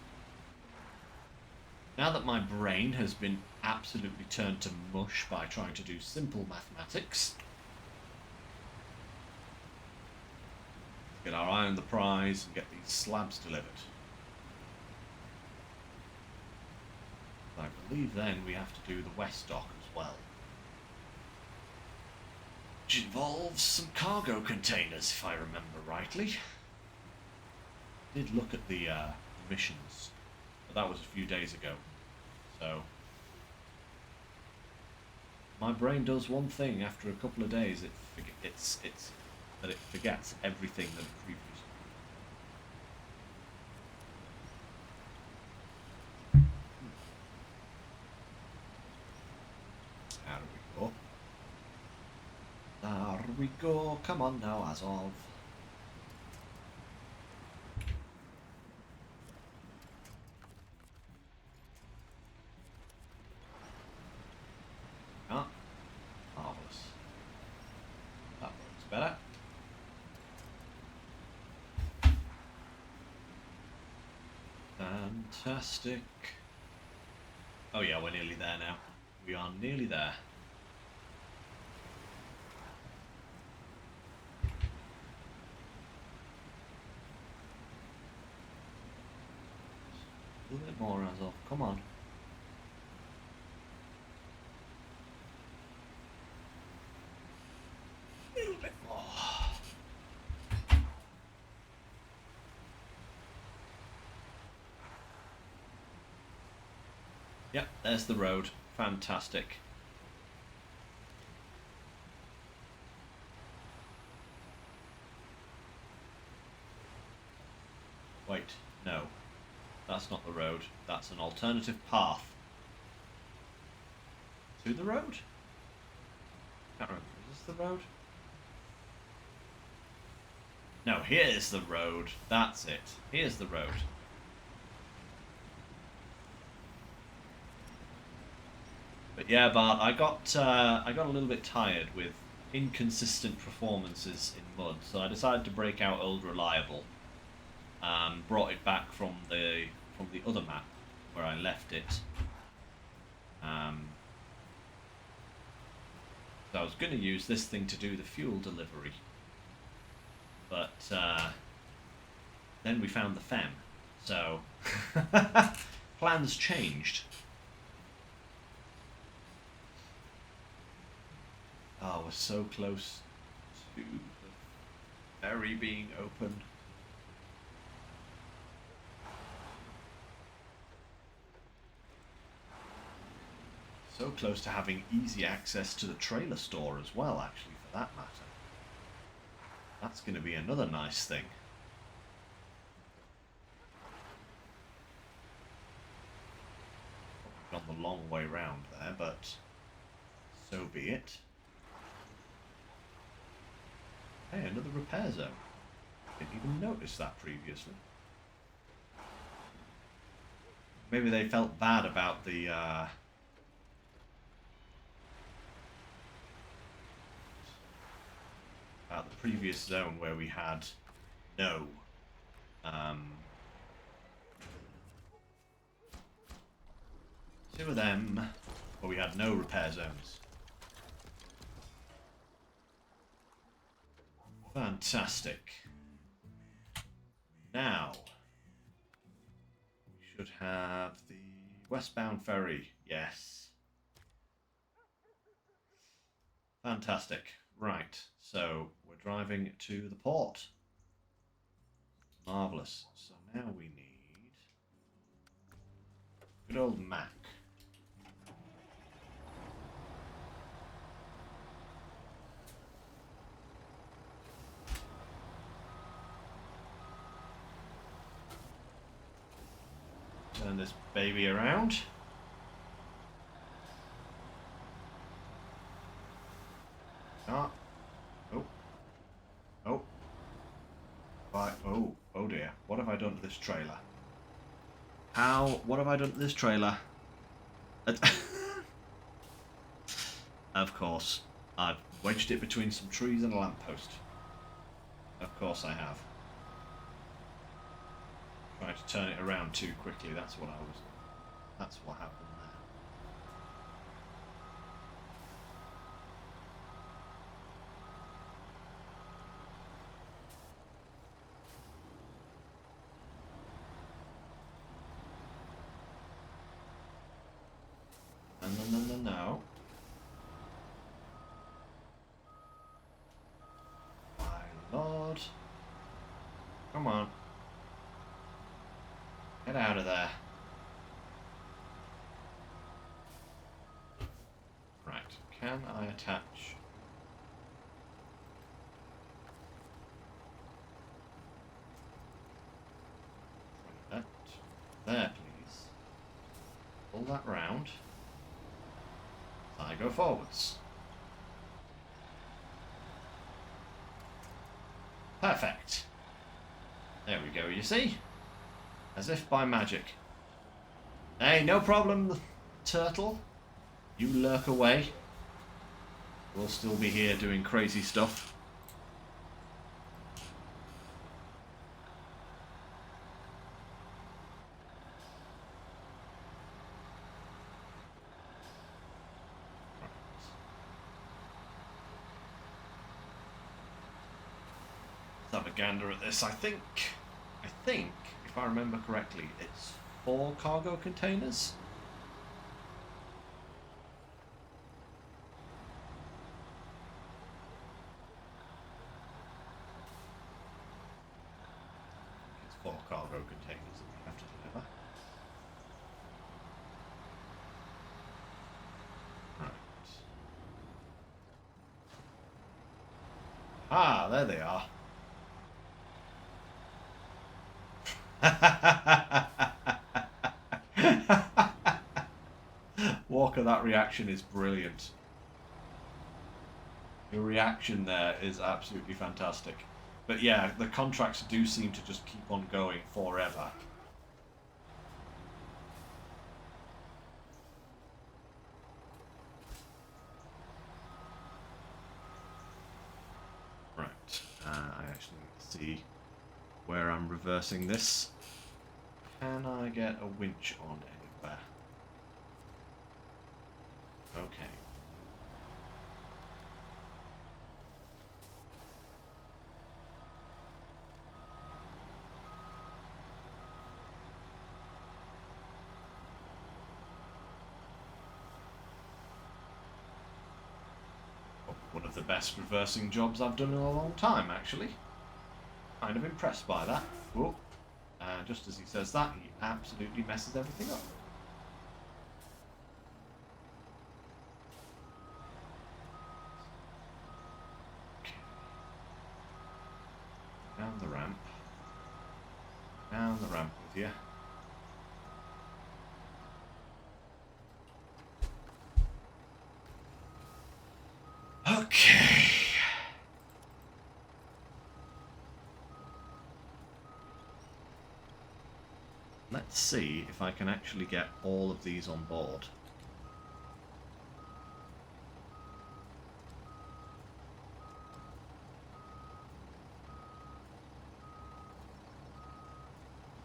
Now that my brain has been absolutely turned to mush by trying to do simple mathematics, get our eye on the prize and get these slabs delivered. I believe then we have to do the west dock as well, which involves some cargo containers, if I remember rightly. I did look at the missions, but that was a few days ago, so my brain does one thing after a couple of days. It forgets everything that it previously. There we go. There we go. Come on now, Azov. Ah, marvellous. That works better. Fantastic. Oh yeah, we're nearly there now. We are nearly there. A little bit more, Azov. Come on. A little bit more. Yep, there's the road. Fantastic. Wait, no. That's not the road. That's an alternative path. To the road? Can't remember. Is this the road? No, here's the road. That's it. Here's the road. But yeah, Bart, I got a little bit tired with inconsistent performances in mud, so I decided to break out Old Reliable. Brought it back from the other map where I left it. So I was going to use this thing to do the fuel delivery, but then we found the Fem, so plans changed. Oh, we're so close to the ferry being open. So close to having easy access to the trailer store as well, actually, for that matter. That's going to be another nice thing. Probably gone the long way round there, but so be it. Hey, another repair zone. Didn't even notice that previously. Maybe they felt bad about the previous zone where we had no two of them where we had no repair zones. Fantastic. Now we should have the westbound ferry. Yes. Fantastic. Right, so we're driving to the port. Marvellous. So now we need good old Mac. Turn this baby around. Ah. Oh. Oh. Right. Oh. Oh dear. What have I done to this trailer? What have I done to this trailer? Of course. I've wedged it between some trees and a lamppost. Of course I have. Trying to turn it around too quickly, that's what happened there. No. My lord. Come on. Get out of there. Right, can I attach? That there, please. Pull that round. I go forwards. Perfect. There we go, you see? As if by magic. Hey, no problem, turtle. You lurk away. We'll still be here doing crazy stuff. Let's have a gander at this. I think, if I remember correctly, it's 4 cargo containers. It's 4 cargo containers that we have to deliver. Ah, there they are. Walker, that reaction is brilliant. Your reaction there is absolutely fantastic. But yeah, the contracts do seem to just keep on going forever. Right, I actually need to see where I'm reversing this. Can I get a winch on anywhere? Okay. One of the best reversing jobs I've done in a long time, actually. Kind of impressed by that. Whoa. Just as he says that, he absolutely messes everything up. Okay. Down the ramp. Down the ramp with you. Okay. Let's see if I can actually get all of these on board.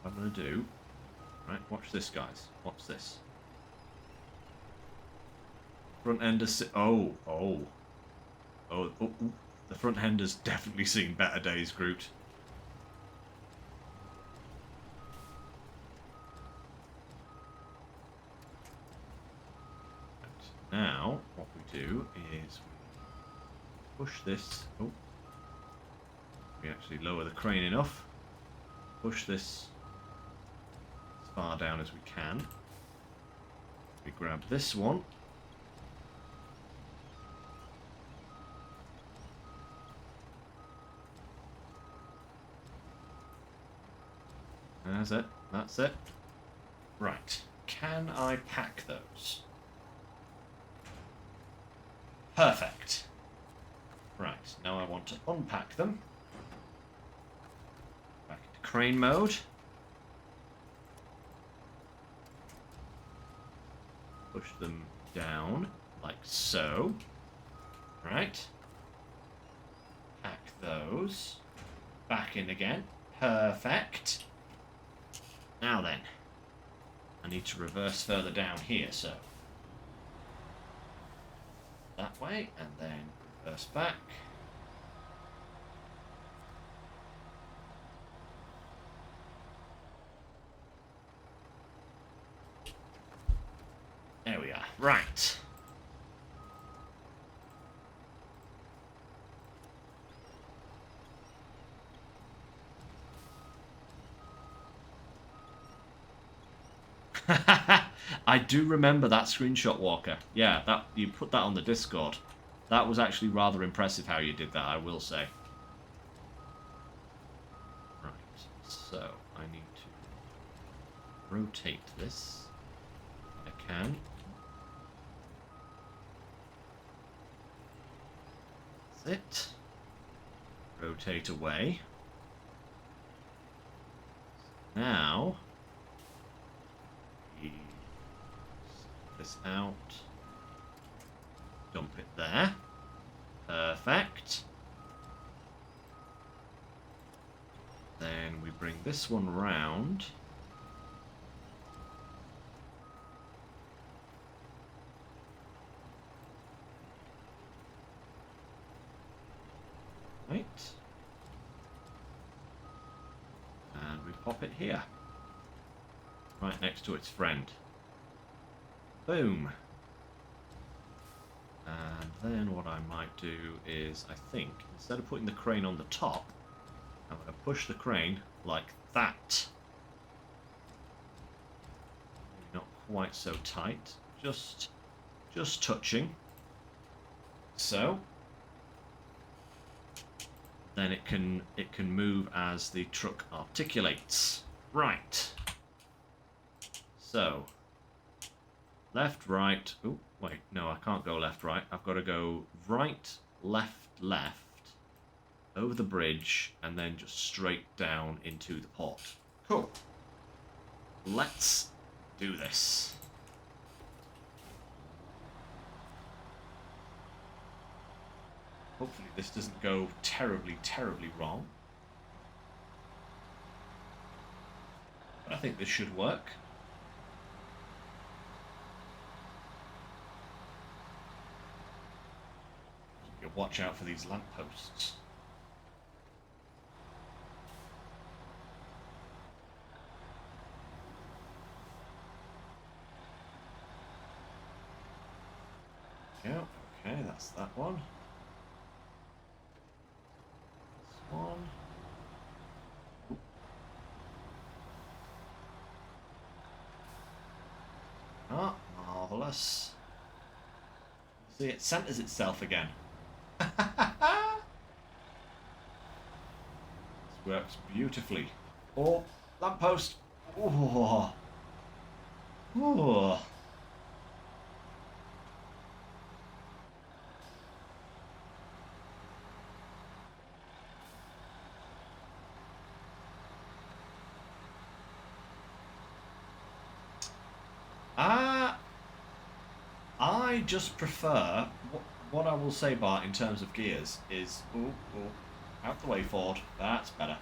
What I'm going to do... Right, watch this, guys. Watch this. Front end is... Oh. The front end has definitely seen better days, Groot. Now, what we do is we push this. Oh, we actually lower the crane enough. Push this as far down as we can. We grab this one. That's it. That's it. Right. Can I pack those? Perfect. Right, now I want to unpack them. Back into crane mode. Push them down, like so. Right. Pack those. Back in again. Perfect. Now then. I need to reverse further down here, so... that way, and then reverse back. There we are. Right. I do remember that screenshot, Walker. Yeah, that you put that on the Discord. That was actually rather impressive how you did that, I will say. Right, so I need to rotate this. I can. That's it. Rotate away. Now... this out, dump it there, perfect. Then we bring this one round. Right. And we pop it here, right next to its friend. Boom. And then what I might do is, I think, instead of putting the crane on the top, I'm going to push the crane like that. Maybe not quite so tight, just touching. So. then it can move as the truck articulates. Right. So left, right. Oh, wait, no, I can't go left, right. I've got to go right, left, left, over the bridge, and then just straight down into the port. Cool. Let's do this. Hopefully this doesn't go terribly, terribly wrong. But I think this should work. You watch out for these lampposts. Yeah, okay, that's that one. This one. Ooh. Ah, marvellous. See, it centres itself again. This works beautifully. Oh, lamppost. Oh. Oh. I just prefer, what I will say, Bart, in terms of gears is, out the way, Ford, that's better,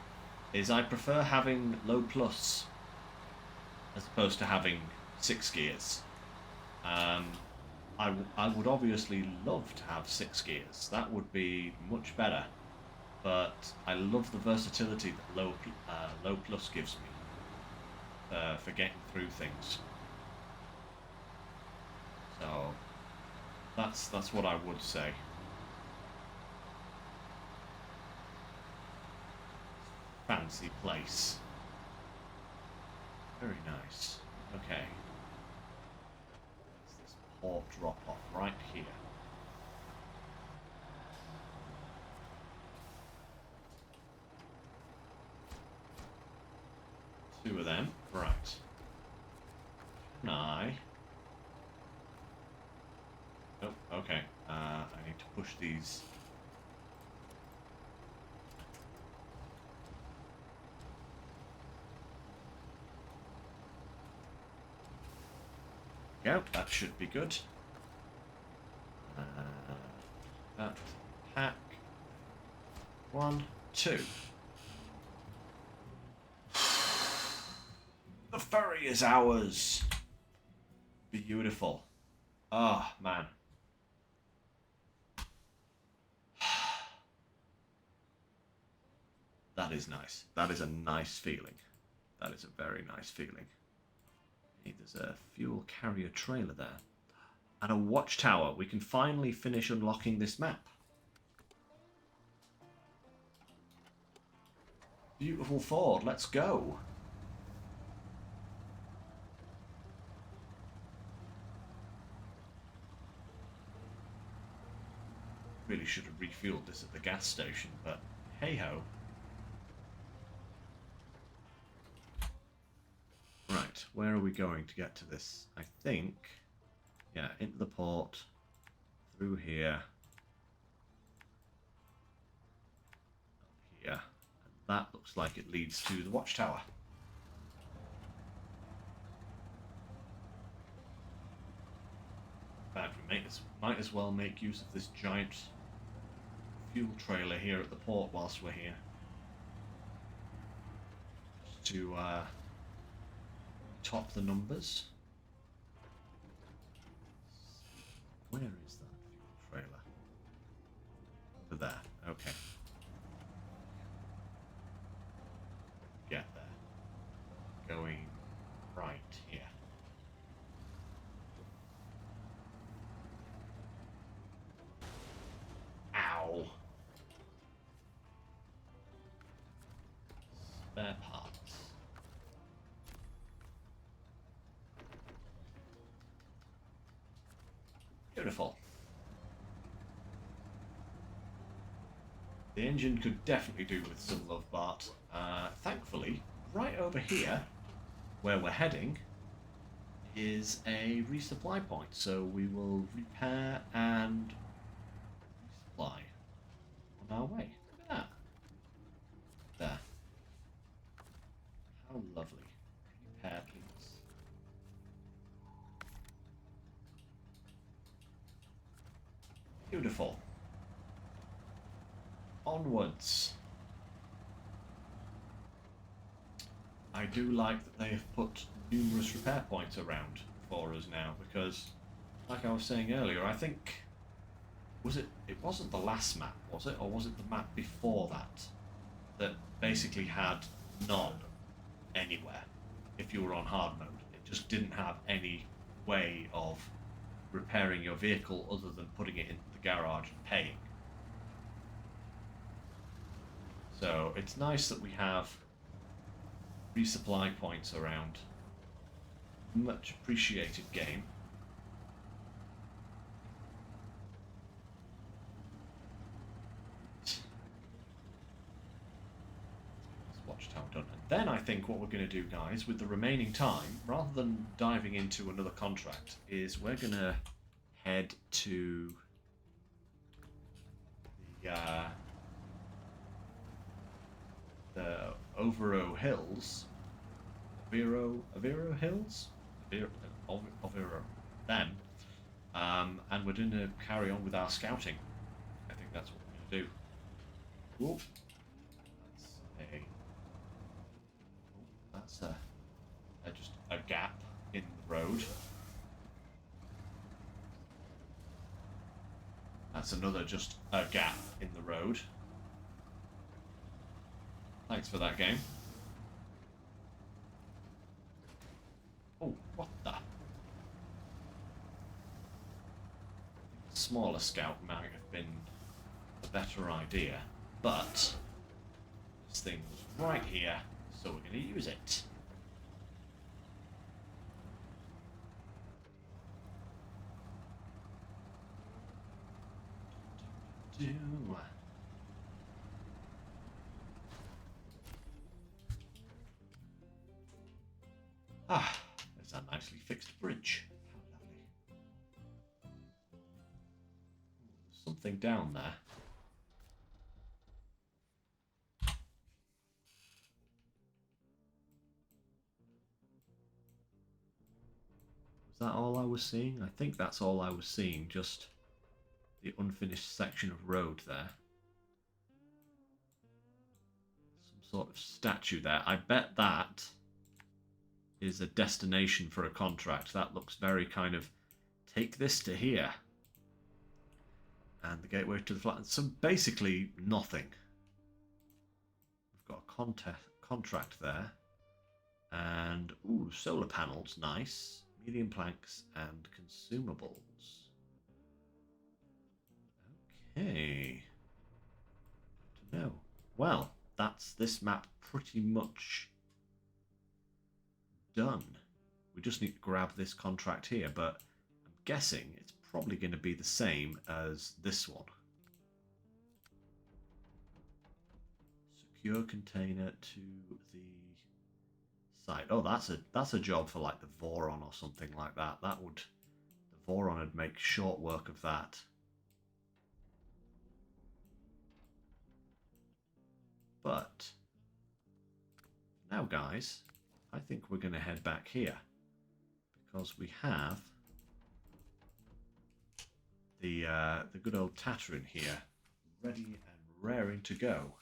is I prefer having low plus as opposed to having 6 gears. I would obviously love to have 6 gears, that would be much better, but I love the versatility that low plus gives me for getting through things. So that's what I would say. Fancy place. Very nice. Okay. There's this port drop off right here. Two of them. Right. Can I? Oh, okay. I need to push these. Go. That should be good. That pack. 1, 2. The ferry is ours. Beautiful. Ah, oh, man. That is nice. That is a nice feeling. That is a very nice feeling. Hey, there's a fuel carrier trailer there. And a watchtower. We can finally finish unlocking this map. Beautiful Ford. Let's go. Really should have refueled this at the gas station, but hey-ho. Right, where are we going to get to this? I think, yeah, into the port, through here, up here, and that looks like it leads to the watchtower. In fact, we might as well make use of this giant fuel trailer here at the port whilst we're here. Just to top the numbers. Where is that fuel trailer? Over there. Okay. Get there. Going right here. Ow. Spare parts. Beautiful. The engine could definitely do with some love, Bart. Thankfully, right over here, where we're heading, is a resupply point. So we will repair and resupply on our way. Look at that. There. How lovely. Repair, please. Beautiful. Onwards. I do like that they have put numerous repair points around for us now, because, like I was saying earlier, I think it wasn't the last map, was it, or was it the map before that basically had none anywhere if you were on hard mode. It just didn't have any way of repairing your vehicle other than putting it into the garage and paying. So it's nice that we have resupply points around. Much appreciated game. Watchtower done. And then I think what we're going to do, guys, with the remaining time, rather than diving into another contract, is we're going to head to the Overo Hills. Overo Hills? Overo. Them. And we're going to carry on with our scouting. I think that's what we're going to do. Whoop. That's just a gap in the road. That's another just a gap in the road. Thanks for that, game. Oh, what the? Smaller scout might have been a better idea, but this thing was right here, so we're going to use it. Ah, there's that nicely fixed bridge. How lovely. There's something down there. Was that all I was seeing? I think that's all I was seeing, just the unfinished section of road there. Some sort of statue there. I bet that is a destination for a contract. That looks very kind of, take this to here. And the gateway to the flat. So basically nothing. We've got a contract there. And, ooh, solar panels, nice. Medium planks and consumables. Okay. Good to know. Well, that's this map pretty much done. We just need to grab this contract here, but I'm guessing it's probably going to be the same as this one. Secure container to the site. Oh, that's a job for like the Voron or something like that. The Voron would make short work of that. But now, guys, I think we're going to head back here because we have the good old Tatterin here, ready and raring to go.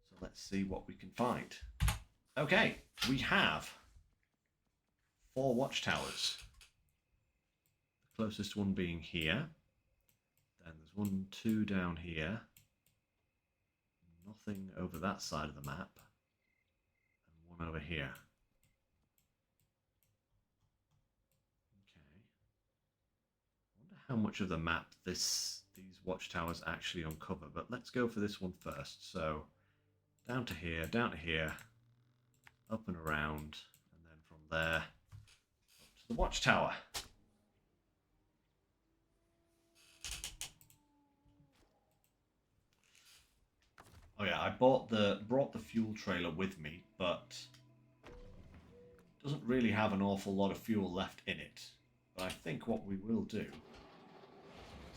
So let's see what we can find. Okay, we have 4 watchtowers. The closest one being here. Then there's 1, 2 down here. Nothing over that side of the map. And 1 over here. Okay. I wonder how much of the map these watchtowers actually uncover, but let's go for this one first. So down to here, up and around, and then from there up to the watchtower. yeah, I brought the fuel trailer with me, but it doesn't really have an awful lot of fuel left in it. But I think what we will do,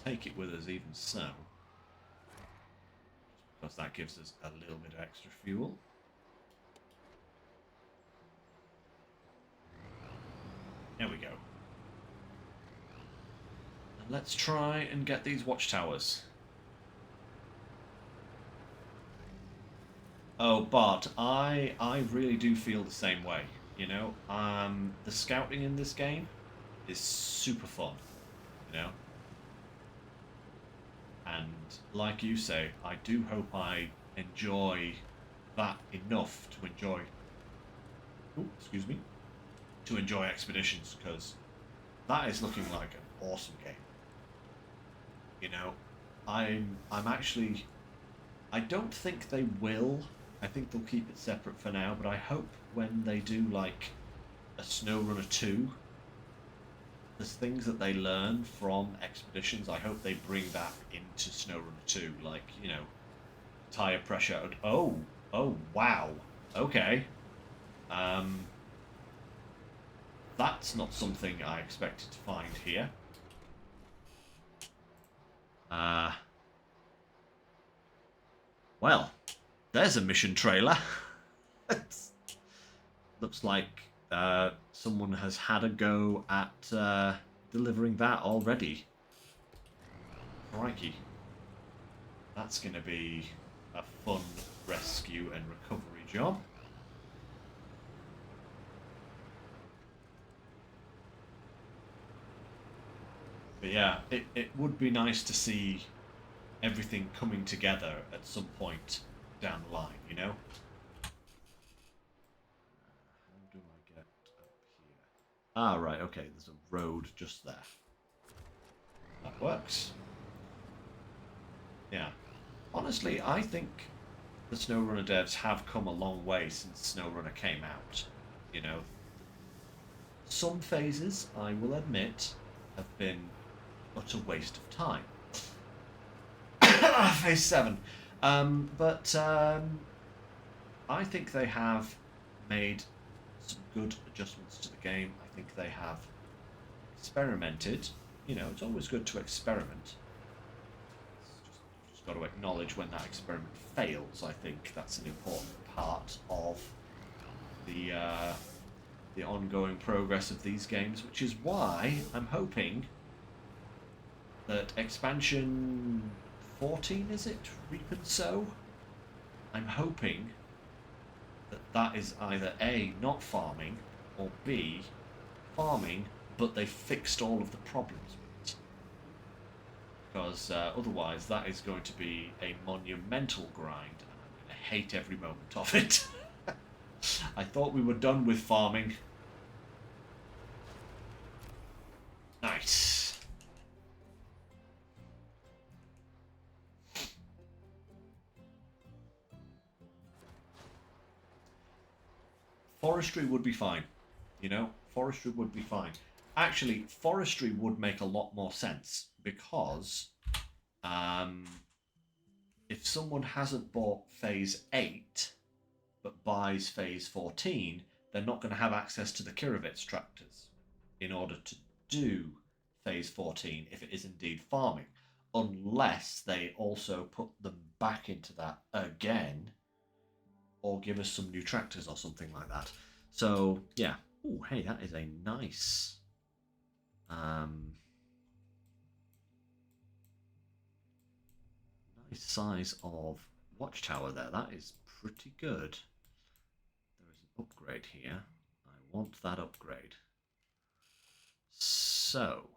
take it with us even so, because that gives us a little bit of extra fuel. There we go. And let's try and get these watchtowers. Oh, Bart, I really do feel the same way. You know, the scouting in this game is super fun. You know, and like you say, I do hope I enjoy that enough to enjoy. Oh, excuse me. To enjoy expeditions, because that is looking like an awesome game. You know, I'm actually. I don't think they will. I think they'll keep it separate for now, but I hope when they do like a SnowRunner 2, there's things that they learn from expeditions. I hope they bring that into SnowRunner 2, like, you know, tire pressure. Oh, wow. Okay. That's not something I expected to find here. Well, there's a mission trailer. Looks like someone has had a go at delivering that already. Crikey. That's going to be a fun rescue and recovery job. But yeah, it would be nice to see everything coming together at some point down the line, you know? How do I get up here? Ah, right, okay, there's a road just there. That works. Yeah. Honestly, I think the SnowRunner devs have come a long way since SnowRunner came out. You know, some phases, I will admit, have been utter waste of time. Phase 7. But I think they have made some good adjustments to the game. I think they have experimented. You know, it's always good to experiment. Just got to acknowledge when that experiment fails. I think that's an important part of the ongoing progress of these games, which is why I'm hoping that expansion 14, is it? Reap and Sow? I'm hoping that that is either A, not farming, or B, farming, but they fixed all of the problems with it. Because otherwise that is going to be a monumental grind, and I'm going to hate every moment of it. I thought we were done with farming. Nice. Forestry would be fine, you know? Forestry would be fine. Actually, forestry would make a lot more sense, because if someone hasn't bought Phase 8, but buys Phase 14, they're not going to have access to the Kirovitz tractors in order to do Phase 14, if it is indeed farming, unless they also put them back into that again, or give us some new tractors or something like that. So, yeah. Oh, hey, that is a nice... nice size of watchtower there. That is pretty good. There is an upgrade here. I want that upgrade. So,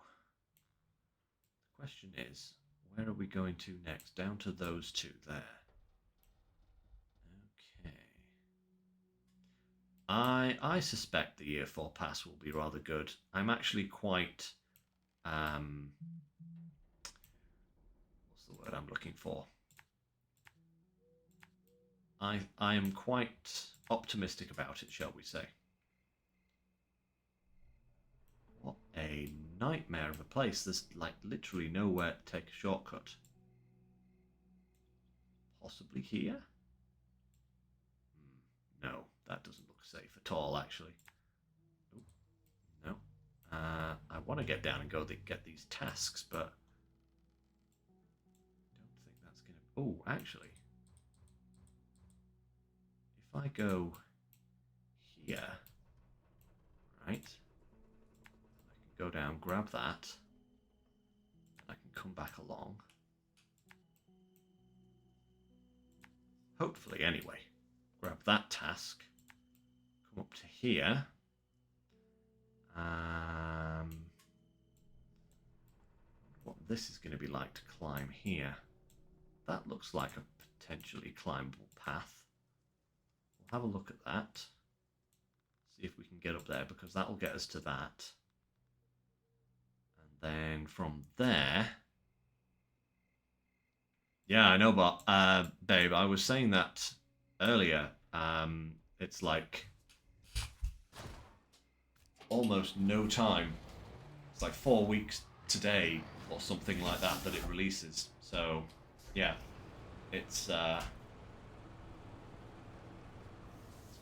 the question is, where are we going to next? Down to those two there. I suspect the Year 4 pass will be rather good. I'm actually quite... what's the word I'm looking for? I am quite optimistic about it, shall we say. What a nightmare of a place. There's like literally nowhere to take a shortcut. Possibly here? No, that doesn't look safe at all, actually. Ooh, no. I want to get down and get these tasks, but I don't think that's going to... Oh, actually. If I go here, right, I can go down, grab that, and I can come back along. Hopefully, anyway. Grab that task, come up to here. What this is going to be like to climb here. That looks like a potentially climbable path. We'll have a look at that. See if we can get up there, because that will get us to that. And then from there... Yeah, I know, but, babe, I was saying that earlier. It's like almost no time. It's like 4 weeks today or something like that it releases. So, yeah, it's going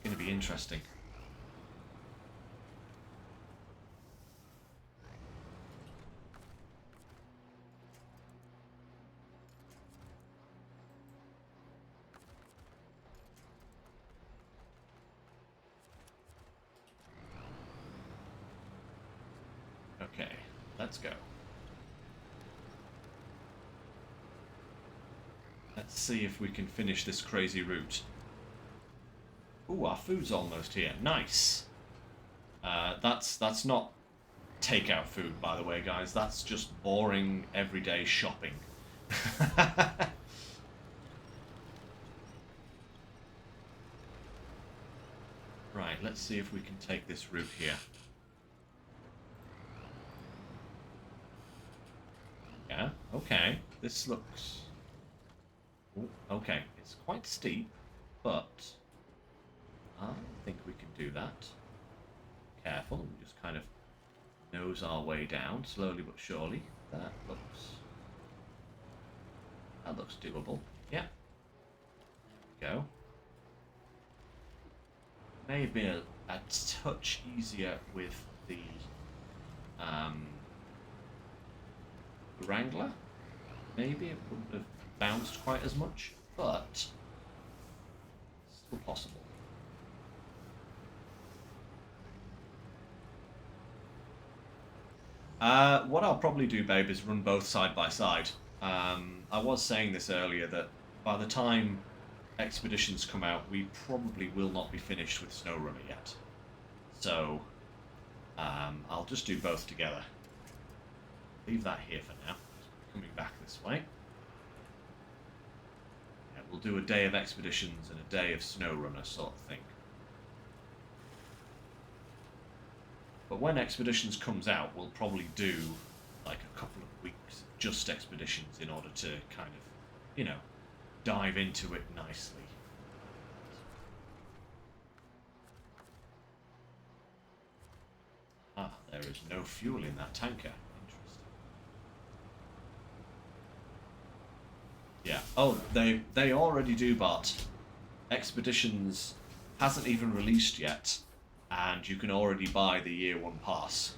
to be interesting. Okay, let's go. Let's see if we can finish this crazy route. Ooh, our food's almost here. Nice. That's not takeout food, by the way, guys. That's just boring, everyday shopping. Right, let's see if we can take this route here. Yeah, okay. This looks... Ooh, okay, it's quite steep, but I think we can do that. Careful, we just kind of nose our way down, slowly but surely. That looks doable. Yeah. There we go. Maybe a touch easier with the Wrangler. Maybe it wouldn't have bounced quite as much, but still possible. What I'll probably do, babe, is run both side by side. I was saying this earlier, that by the time Expeditions come out, we probably will not be finished with SnowRunner yet. So, I'll just do both together. Leave that here for now. Coming back this way. Yeah, we'll do a day of Expeditions and a day of SnowRunner sort of thing. But when Expeditions comes out, we'll probably do like a couple of weeks of just Expeditions in order to kind of, you know, dive into it nicely. Ah, there is no fuel in that tanker. Interesting. Yeah. Oh, they already do, but Expeditions hasn't even released yet, and you can already buy the Year 1 pass.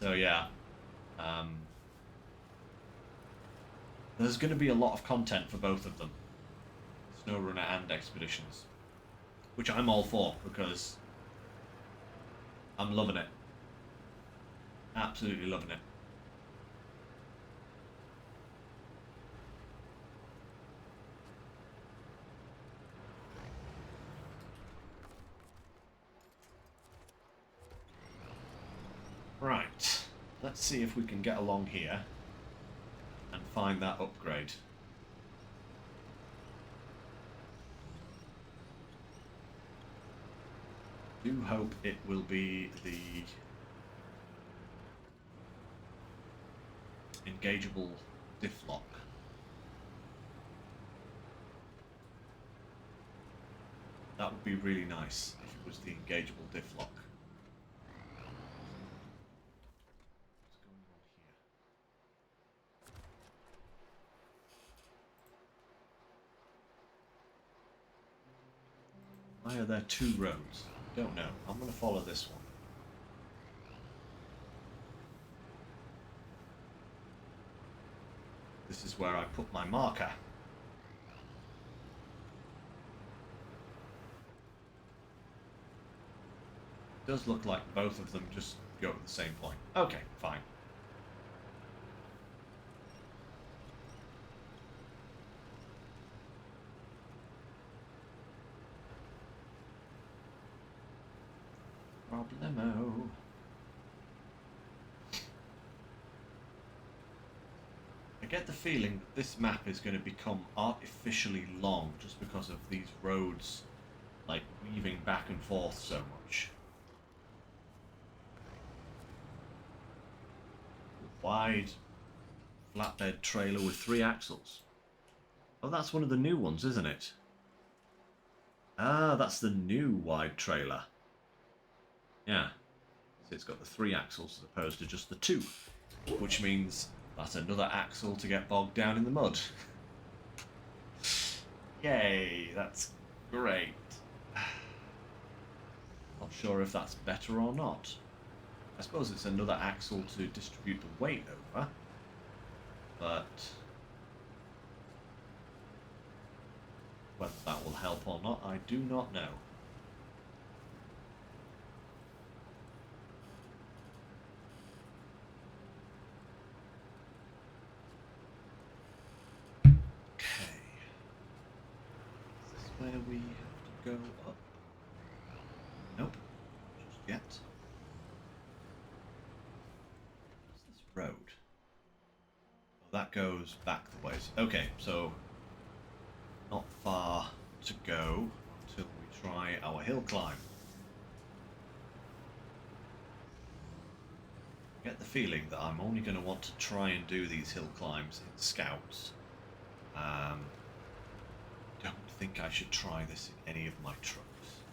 So yeah, there's going to be a lot of content for both of them, SnowRunner and Expeditions, which I'm all for because I'm loving it. Absolutely loving it. Right, let's see if we can get along here and find that upgrade. Do hope it will be the engageable diff lock. That would be really nice if it was the engageable diff lock. What's going on here? Why are there two roads? Don't know. I'm going to follow this one. This is where I put my marker. It does look like both of them just go at the same point. Okay, fine. Problemo. I get the feeling that this map is going to become artificially long just because of these roads like weaving back and forth so much. Wide flatbed trailer with 3 axles. Oh, that's one of the new ones, isn't it? Ah, that's the new wide trailer. Yeah. So it's got the 3 axles as opposed to just the 2, which means that's another axle to get bogged down in the mud. Yay, that's great. Not sure if that's better or not. I suppose it's another axle to distribute the weight over, but whether that will help or not, I do not know. Okay. Is this where we have to go up? Nope. Just yet. Road. Oh, that goes back the ways. Okay, so not far to go until we try our hill climb. I get the feeling that I'm only going to want to try and do these hill climbs in scouts. Don't think I should try this in any of my trucks.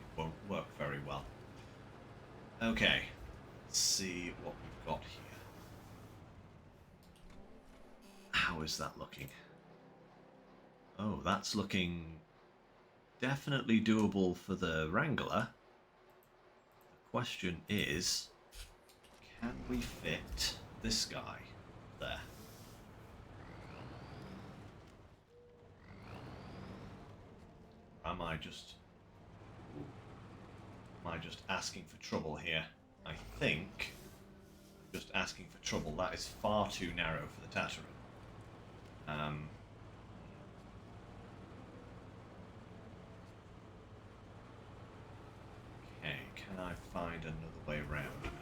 It won't work very well. Okay, let's see what we've got here. How is that looking? Oh, that's looking definitely doable for the Wrangler. The question is, can we fit this guy there? Am I just asking for trouble here? I think I'm just asking for trouble. That is far too narrow for the Tatarin. Okay, can I find another way around, maybe?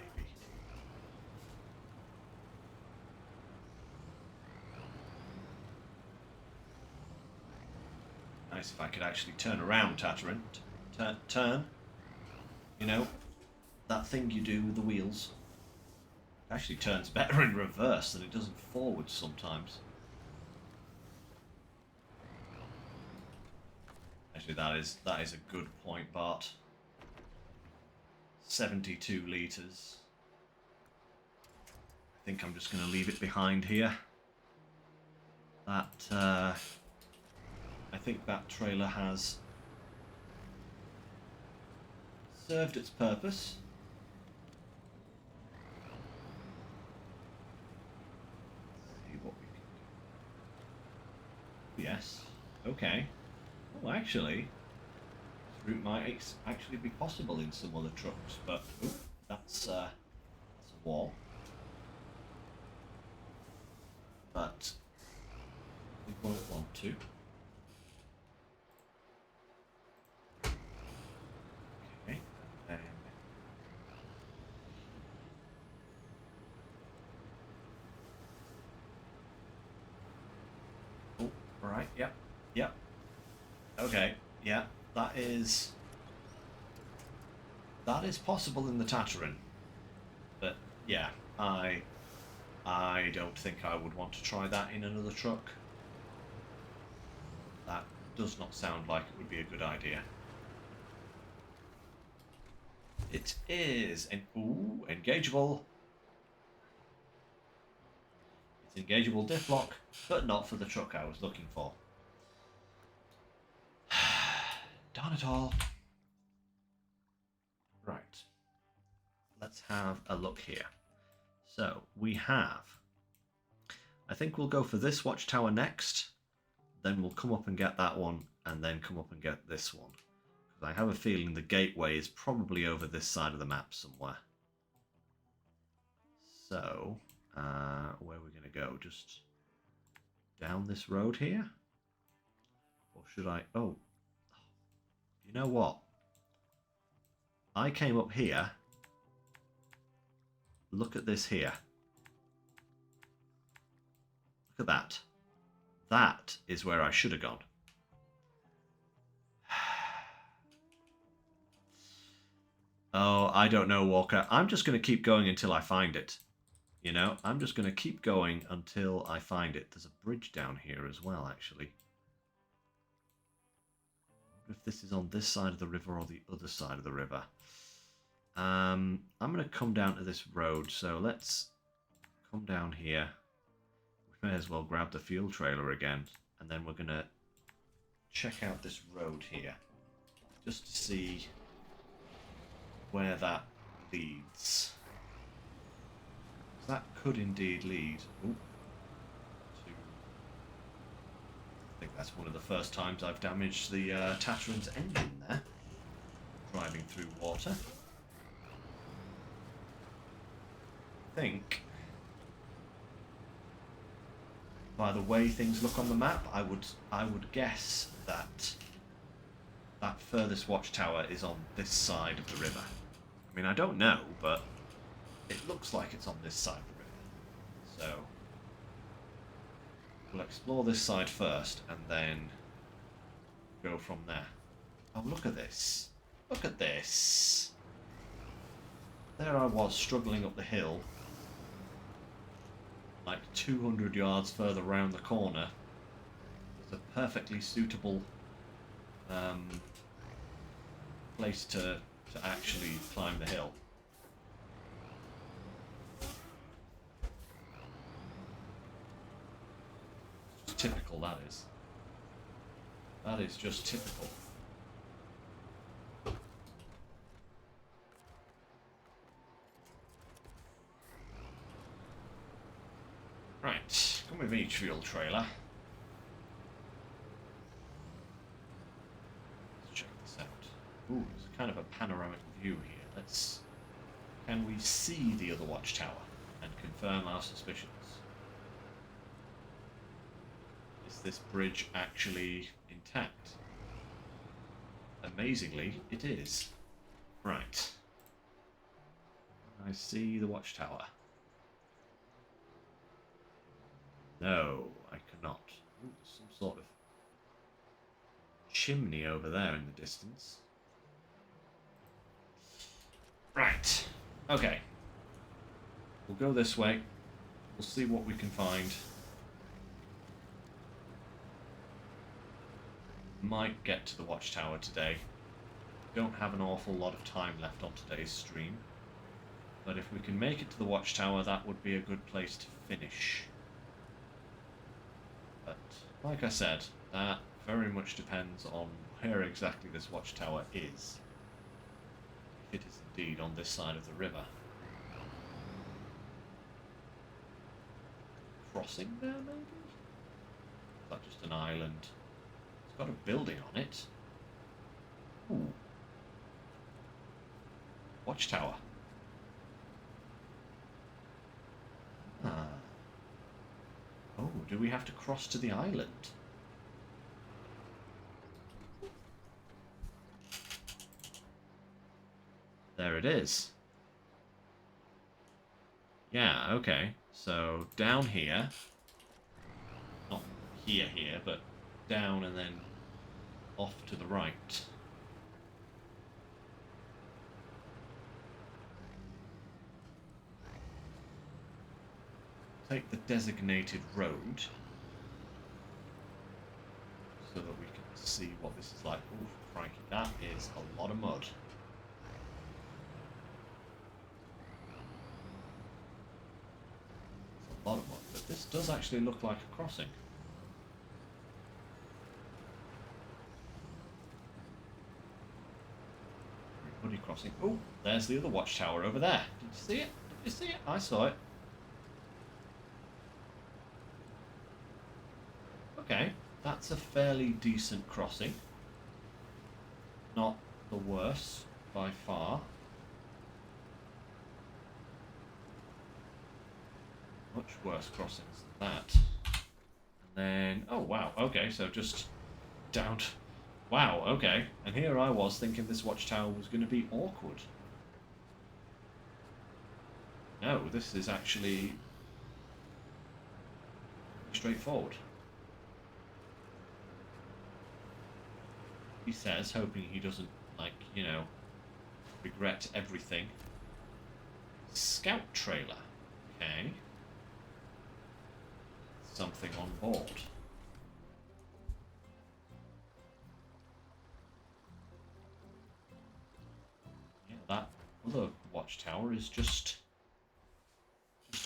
Nice if I could actually turn around, Tatarin. Turn. You know, that thing you do with the wheels. It actually turns better in reverse than it does in forward sometimes. Actually, that is a good point, Bart. 72 litres. I think I'm just going to leave it behind here. That I think that trailer has served its purpose. Let's see what we can do. Yes. Okay. Oh, actually, this route might actually be possible in some other trucks, but ooh, that's a wall. But we won't want to. Okay. Oh, right. Yep. Yep. Okay, yeah, that is possible in the Tatarin, but yeah, I don't think I would want to try that in another truck. That does not sound like it would be a good idea. It is engageable. It's engageable diff lock, but not for the truck I was looking for. Darn it all. Right. Let's have a look here. So we have... I think we'll go for this watchtower next. Then we'll come up and get that one. And then come up and get this one. Because I have a feeling the gateway is probably over this side of the map somewhere. So, where are we going to go? Just down this road here? Or should I... Oh, you know what? I came up here. Look at this here. Look at that. That is where I should have gone. Oh, I don't know, Walker. I'm just going to keep going until I find it. You know, I'm just going to keep going until I find it. There's a bridge down here as well, actually. I wonder if this is on this side of the river or the other side of the river. I'm going to come down to this road, so let's come down here. We may as well grab the fuel trailer again, and then we're going to check out this road here, just to see where that leads. That could indeed lead to... I think that's one of the first times I've damaged the Tatteran's engine there, driving through water. I think, by the way things look on the map, I would guess that that furthest watchtower is on this side of the river. I mean, I don't know, but it looks like it's on this side of the river. So we'll explore this side first and then go from there. Oh, look at this. Look at this. There I was struggling up the hill, like 200 yards further round the corner. It's a perfectly suitable place to actually climb the hill. Just typical, that is. That is just typical. Right, come with me, fuel trailer. Let's check this out. Ooh, there's kind of a panoramic view here. Can we see the other watchtower and confirm our suspicions? Is this bridge actually intact? Amazingly, it is. Right. I see the watchtower. No, I cannot. Ooh, some sort of chimney over there in the distance. Right. Okay. We'll go this way. We'll see what we can find. Might get to the watchtower today. Don't have an awful lot of time left on today's stream. But if we can make it to the watchtower, that would be a good place to finish. But, like I said, that very much depends on where exactly this watchtower is. If it is indeed on this side of the river. Crossing there, maybe? Is that just an island? It's got a building on it. Ooh. Watchtower. Ah. Oh, do we have to cross to the island? There it is. Yeah, okay. So, down here. Not here, but down and then off to the right. Take the designated road so that we can see what this is like. Ooh, crikey, that is a lot of mud. It's a lot of mud, but this does actually look like a crossing. crossing. Oh, there's the other watchtower over there. Did you see it? Did you see it? I saw it. Okay, that's a fairly decent crossing. Not the worst by far. Much worse crossings than that. And then, oh wow, okay, so just down. Wow, okay. And here I was thinking this watchtower was going to be awkward. No, this is actually straightforward. He says, hoping he doesn't, like, you know, regret everything. Scout trailer. Okay. Something on board. Yeah, that other watchtower is just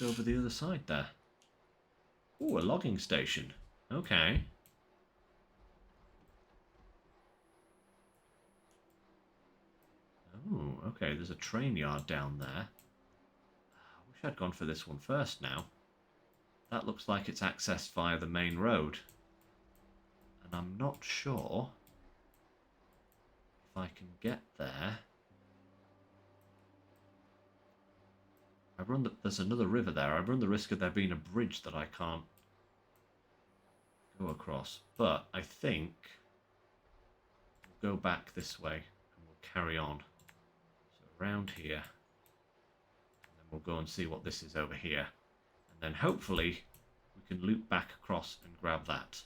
over the other side there. Ooh, a logging station. Okay. Oh, okay, there's a train yard down there. I wish I'd gone for this one first now. That looks like it's accessed via the main road. And I'm not sure if I can get there. There's another river there. I run the risk of there being a bridge that I can't go across. But I think we'll go back this way and we'll carry on. So around here. And then we'll go and see what this is over here. And then hopefully we can loop back across and grab that.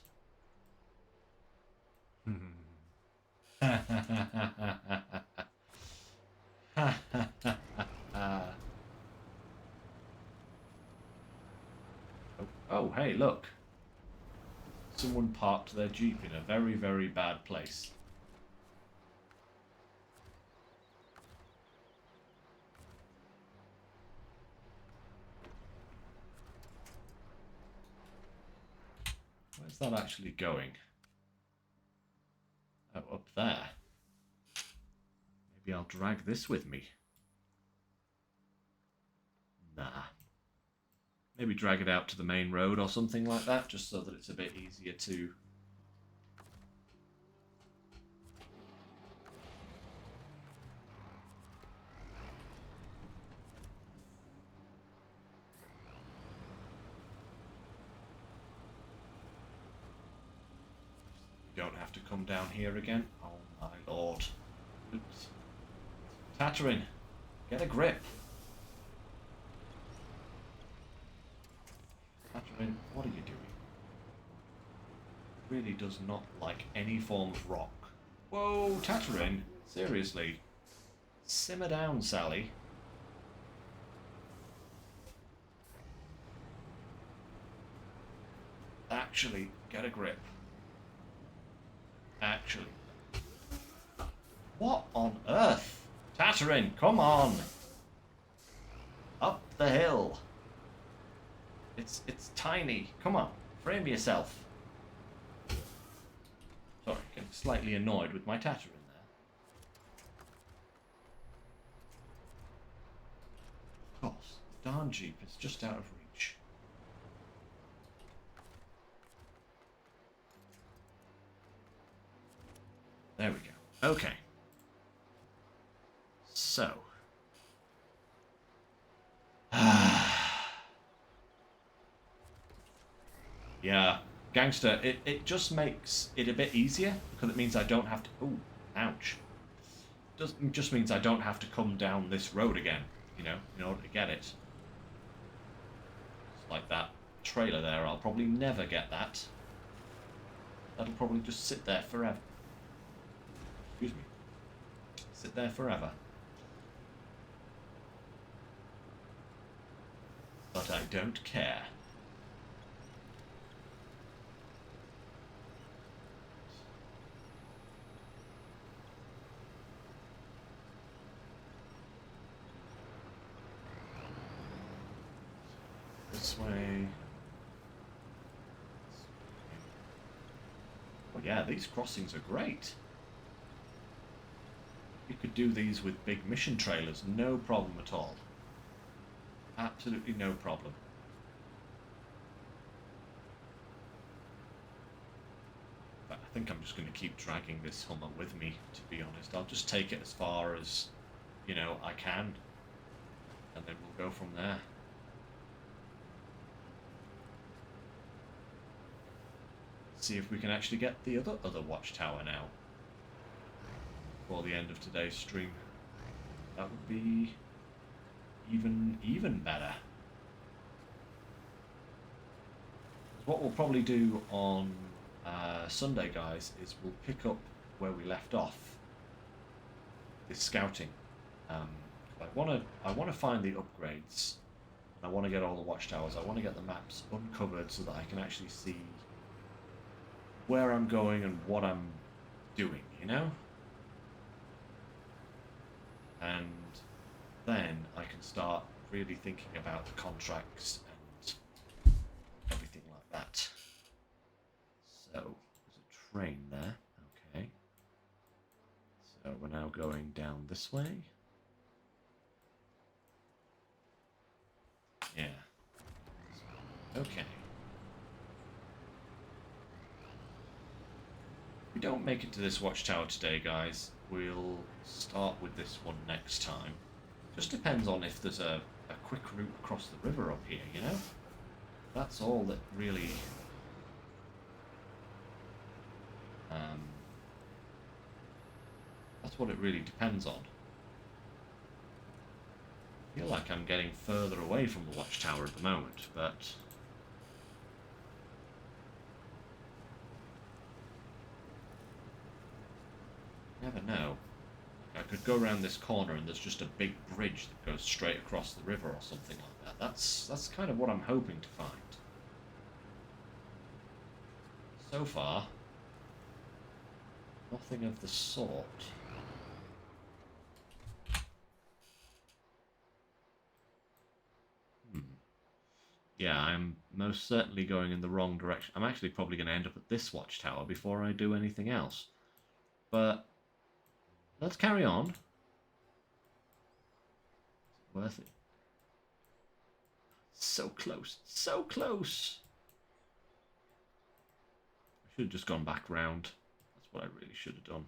Oh, hey, look. Someone parked their Jeep in a very, very bad place. Where's that actually going? Oh, up there. Maybe I'll drag this with me. Nah. Maybe drag it out to the main road or something like that, just so that it's a bit easier to... You don't have to come down here again. Oh my lord. Oops. Tatterin, get a grip. Tatterin, what are you doing? Really does not like any form of rock. Whoa, Tatterin, seriously. Simmer down, Sally. Actually, get a grip. Actually. What on earth? Tatterin, come on! Up the hill. It's tiny. Come on, frame yourself. Sorry, getting slightly annoyed with my Tatterin there. Of course, the darn Jeep is just out of reach. There we go. Okay. So. Yeah, Gangster, it just makes it a bit easier, because it means I don't have to... Ooh, ouch. It just means I don't have to come down this road again, you know, in order to get it. It's like that trailer there, I'll probably never get that. That'll probably just sit there forever. Excuse me. Sit there forever. But I don't care. This way. Oh yeah, these crossings are great. You could do these with big mission trailers, no problem at all. Absolutely no problem. But I think I'm just going to keep dragging this Hummer with me, to be honest. I'll just take it as far as, you know, I can. And then we'll go from there. See if we can actually get the other watchtower now. Before the end of today's stream. That would be even better. What we'll probably do on Sunday, guys, is we'll pick up where we left off. This scouting. I want to find the upgrades. I want to get all the watchtowers. I want to get the maps uncovered so that I can actually see where I'm going and what I'm doing, you know? And then I can start really thinking about the contracts and everything like that. So, there's a train there. Okay. So we're now going down this way. Yeah. Okay. If we don't make it to this watchtower today, guys, we'll start with this one next time. Just depends on if there's a quick route across the river up here, you know? That's all that really... that's what it really depends on. I feel like I'm getting further away from the watchtower at the moment, but... never know. I could go around this corner and there's just a big bridge that goes straight across the river or something like that. That's kind of what I'm hoping to find. So far, nothing of the sort. Yeah, I'm most certainly going in the wrong direction. I'm actually probably going to end up at this watchtower before I do anything else. But let's carry on. Is it worth it? So close, so close. I should have just gone back round. That's what I really should have done.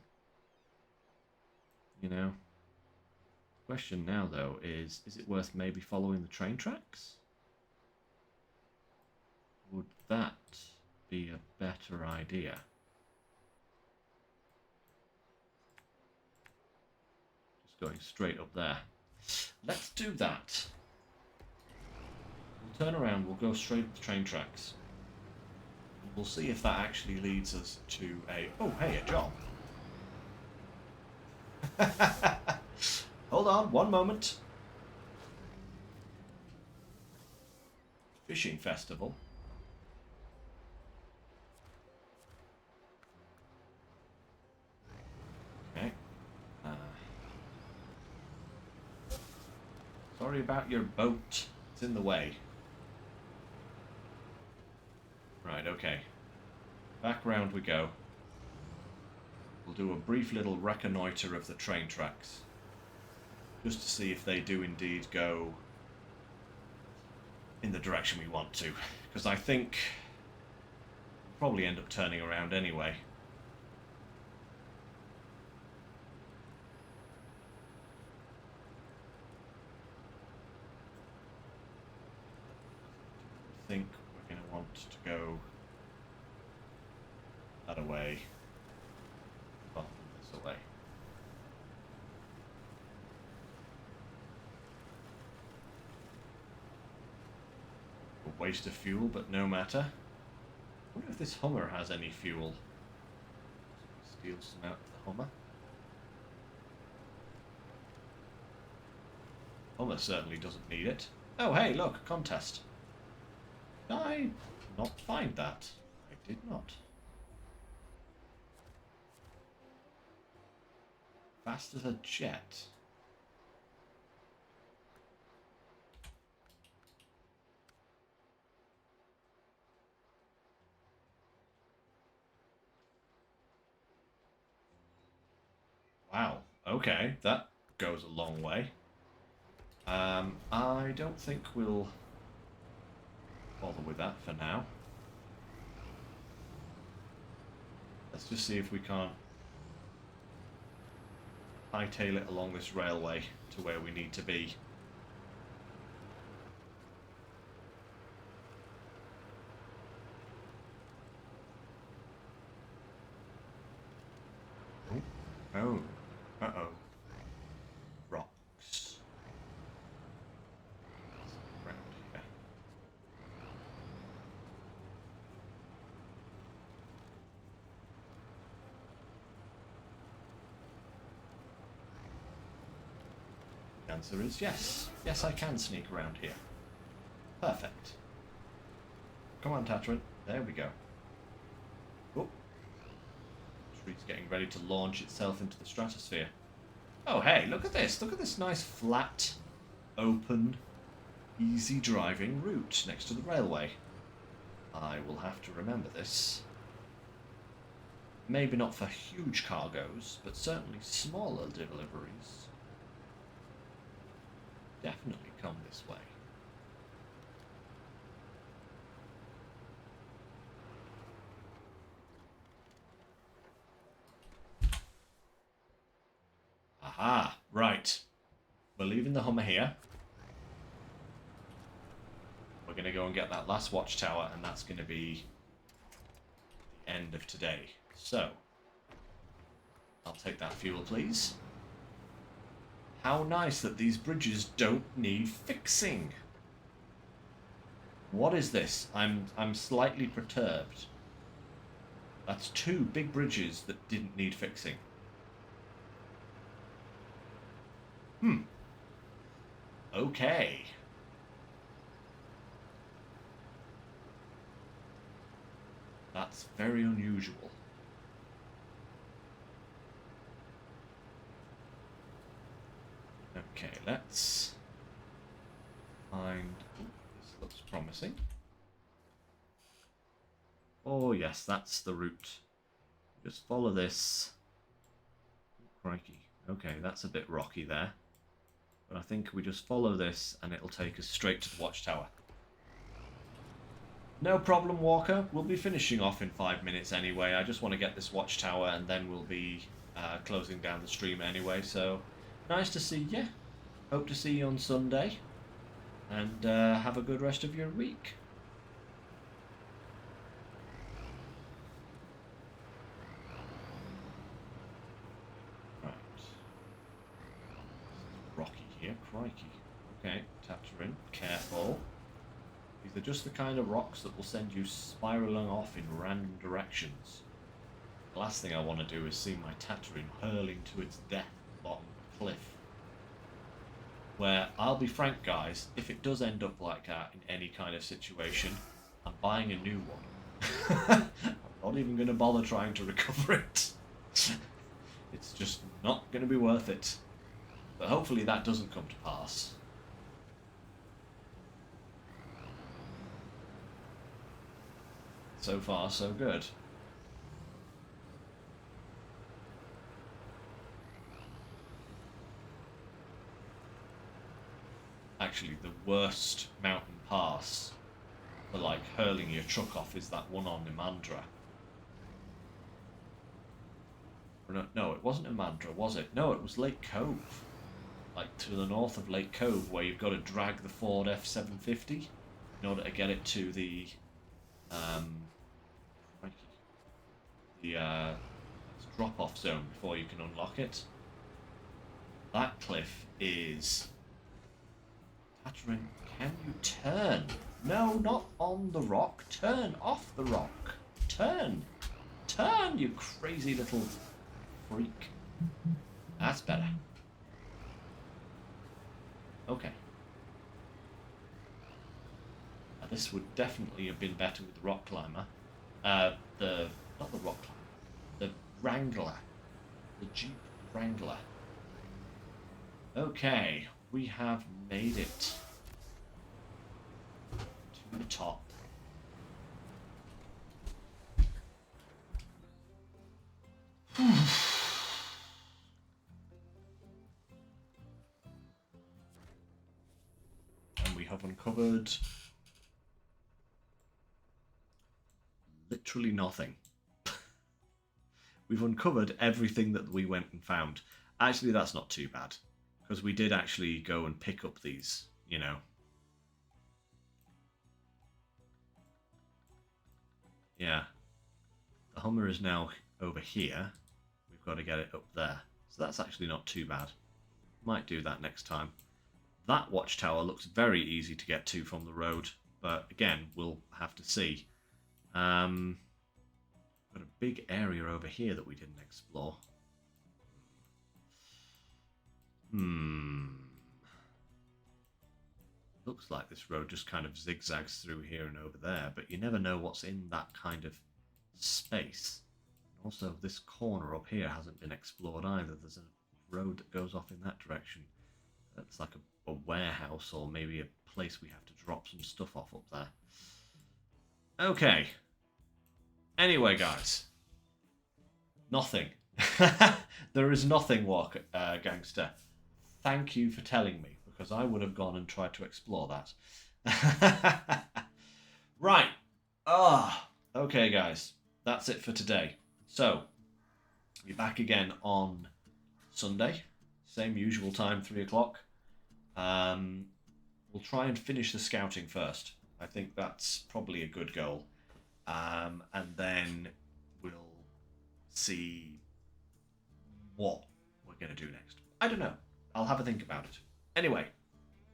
You know? Question now, though, is it worth maybe following the train tracks? Would that be a better idea? Just going straight up there. Let's do that. We'll turn around, we'll go straight up the train tracks. We'll see if that actually leads us to a... oh, hey, a job. Hold on, one moment. Fishing festival. Okay. Sorry about your boat. It's in the way. Right, okay. Back round we go. We'll do a brief little reconnoitre of the train tracks. Just to see if they do indeed go in the direction we want to. Because I think we'll probably end up turning around anyway. I think we're going to want to go that away. Well, this away. A waste of fuel, but no matter. I wonder if this Hummer has any fuel. Steal some out of the Hummer. Hummer certainly doesn't need it. Oh, hey, look, a contest. Did I not find that? I did not. Fast as a jet. Wow. Okay, that goes a long way. I don't think we'll bother with that for now. Let's just see if we can't hightail it along this railway to where we need to be. Oh. Uh-oh. Rocks. Around here. The answer is yes. Yes, I can sneak around here. Perfect. Come on, Tatrin. There we go. Oh. Tree's getting ready to launch itself into the stratosphere. Oh, hey, look at this. Look at this nice, flat, open, easy driving route next to the railway. I will have to remember this. Maybe not for huge cargoes, but certainly smaller deliveries. Definitely come this way. Aha, right. We're leaving the Hummer here. We're going to go and get that last watchtower, and that's going to be the end of today. So, I'll take that fuel, please. How nice that these bridges don't need fixing. What is this? I'm slightly perturbed. That's 2 big bridges that didn't need fixing. Okay. That's very unusual. Okay, let's find... Ooh, this looks promising. Oh yes, that's the route. Just follow this. Oh, crikey. Okay, that's a bit rocky there. But I think we just follow this and it'll take us straight to the watchtower. No problem, Walker. We'll be finishing off in 5 minutes anyway. I just want to get this watchtower and then we'll be closing down the stream anyway. So, nice to see you. Hope to see you on Sunday. And have a good rest of your week. Right. Rocky here. Crikey. Okay, Tatrin. Careful. These are just the kind of rocks that will send you spiraling off in random directions. The last thing I want to do is see my Tatrin hurling to its death along the cliff. Where, I'll be frank guys, if it does end up like that in any kind of situation, I'm buying a new one. I'm not even going to bother trying to recover it. It's just not going to be worth it. But hopefully that doesn't come to pass. So far, so good. Actually, the worst mountain pass for like hurling your truck off is that one on Imandra. No, it wasn't Imandra, was it? No, it was Lake Cove. Like to the north of Lake Cove, where you've got to drag the Ford F750 in order to get it to the drop-off zone before you can unlock it. That cliff is... Tatrin, can you turn? No, not on the rock. Turn off the rock. Turn. Turn, you crazy little freak. That's better. Okay. Now, this would definitely have been better with the rock climber. Not the rock climber. The Wrangler. The Jeep Wrangler. Okay, we have made it to the top. we have uncovered literally nothing. We've uncovered everything that we went and found. Actually, that's not too bad, because we did actually go and pick up these, you know. Yeah. The Hummer is now over here. We've got to get it up there. So that's actually not too bad. Might do that next time. That watchtower looks very easy to get to from the road, but again, we'll have to see. Got a big area over here that we didn't explore. Looks like this road just kind of zigzags through here and over there, but you never know what's in that kind of space. Also, this corner up here hasn't been explored either. There's a road that goes off in that direction. That's like a warehouse, or maybe a place we have to drop some stuff off up there. Okay. Anyway, guys. Nothing. There is nothing, Gangster. Thank you for telling me, because I would have gone and tried to explore that. Right. Okay, guys. That's it for today. So, be back again on Sunday. Same usual time, 3 o'clock. We'll try and finish the scouting first. I think that's probably a good goal. And then we'll see what we're going to do next. I don't know. I'll have a think about it. Anyway,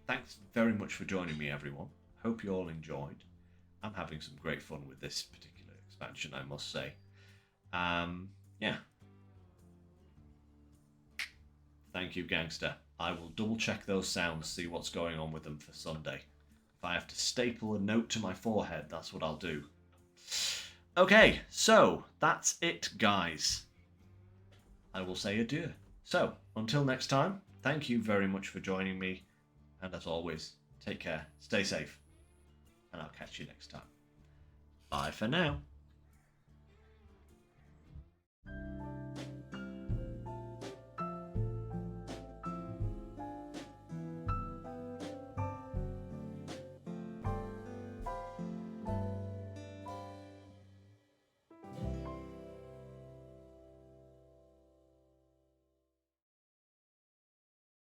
thanks very much for joining me, everyone. Hope you all enjoyed. I'm having some great fun with this particular expansion, I must say. Yeah. Thank you, Gangster. I will double check those sounds, see what's going on with them for Sunday. If I have to staple a note to my forehead, that's what I'll do. Okay, so that's it, guys. I will say adieu. So, until next time, thank you very much for joining me. And as always, take care, stay safe, and I'll catch you next time. Bye for now.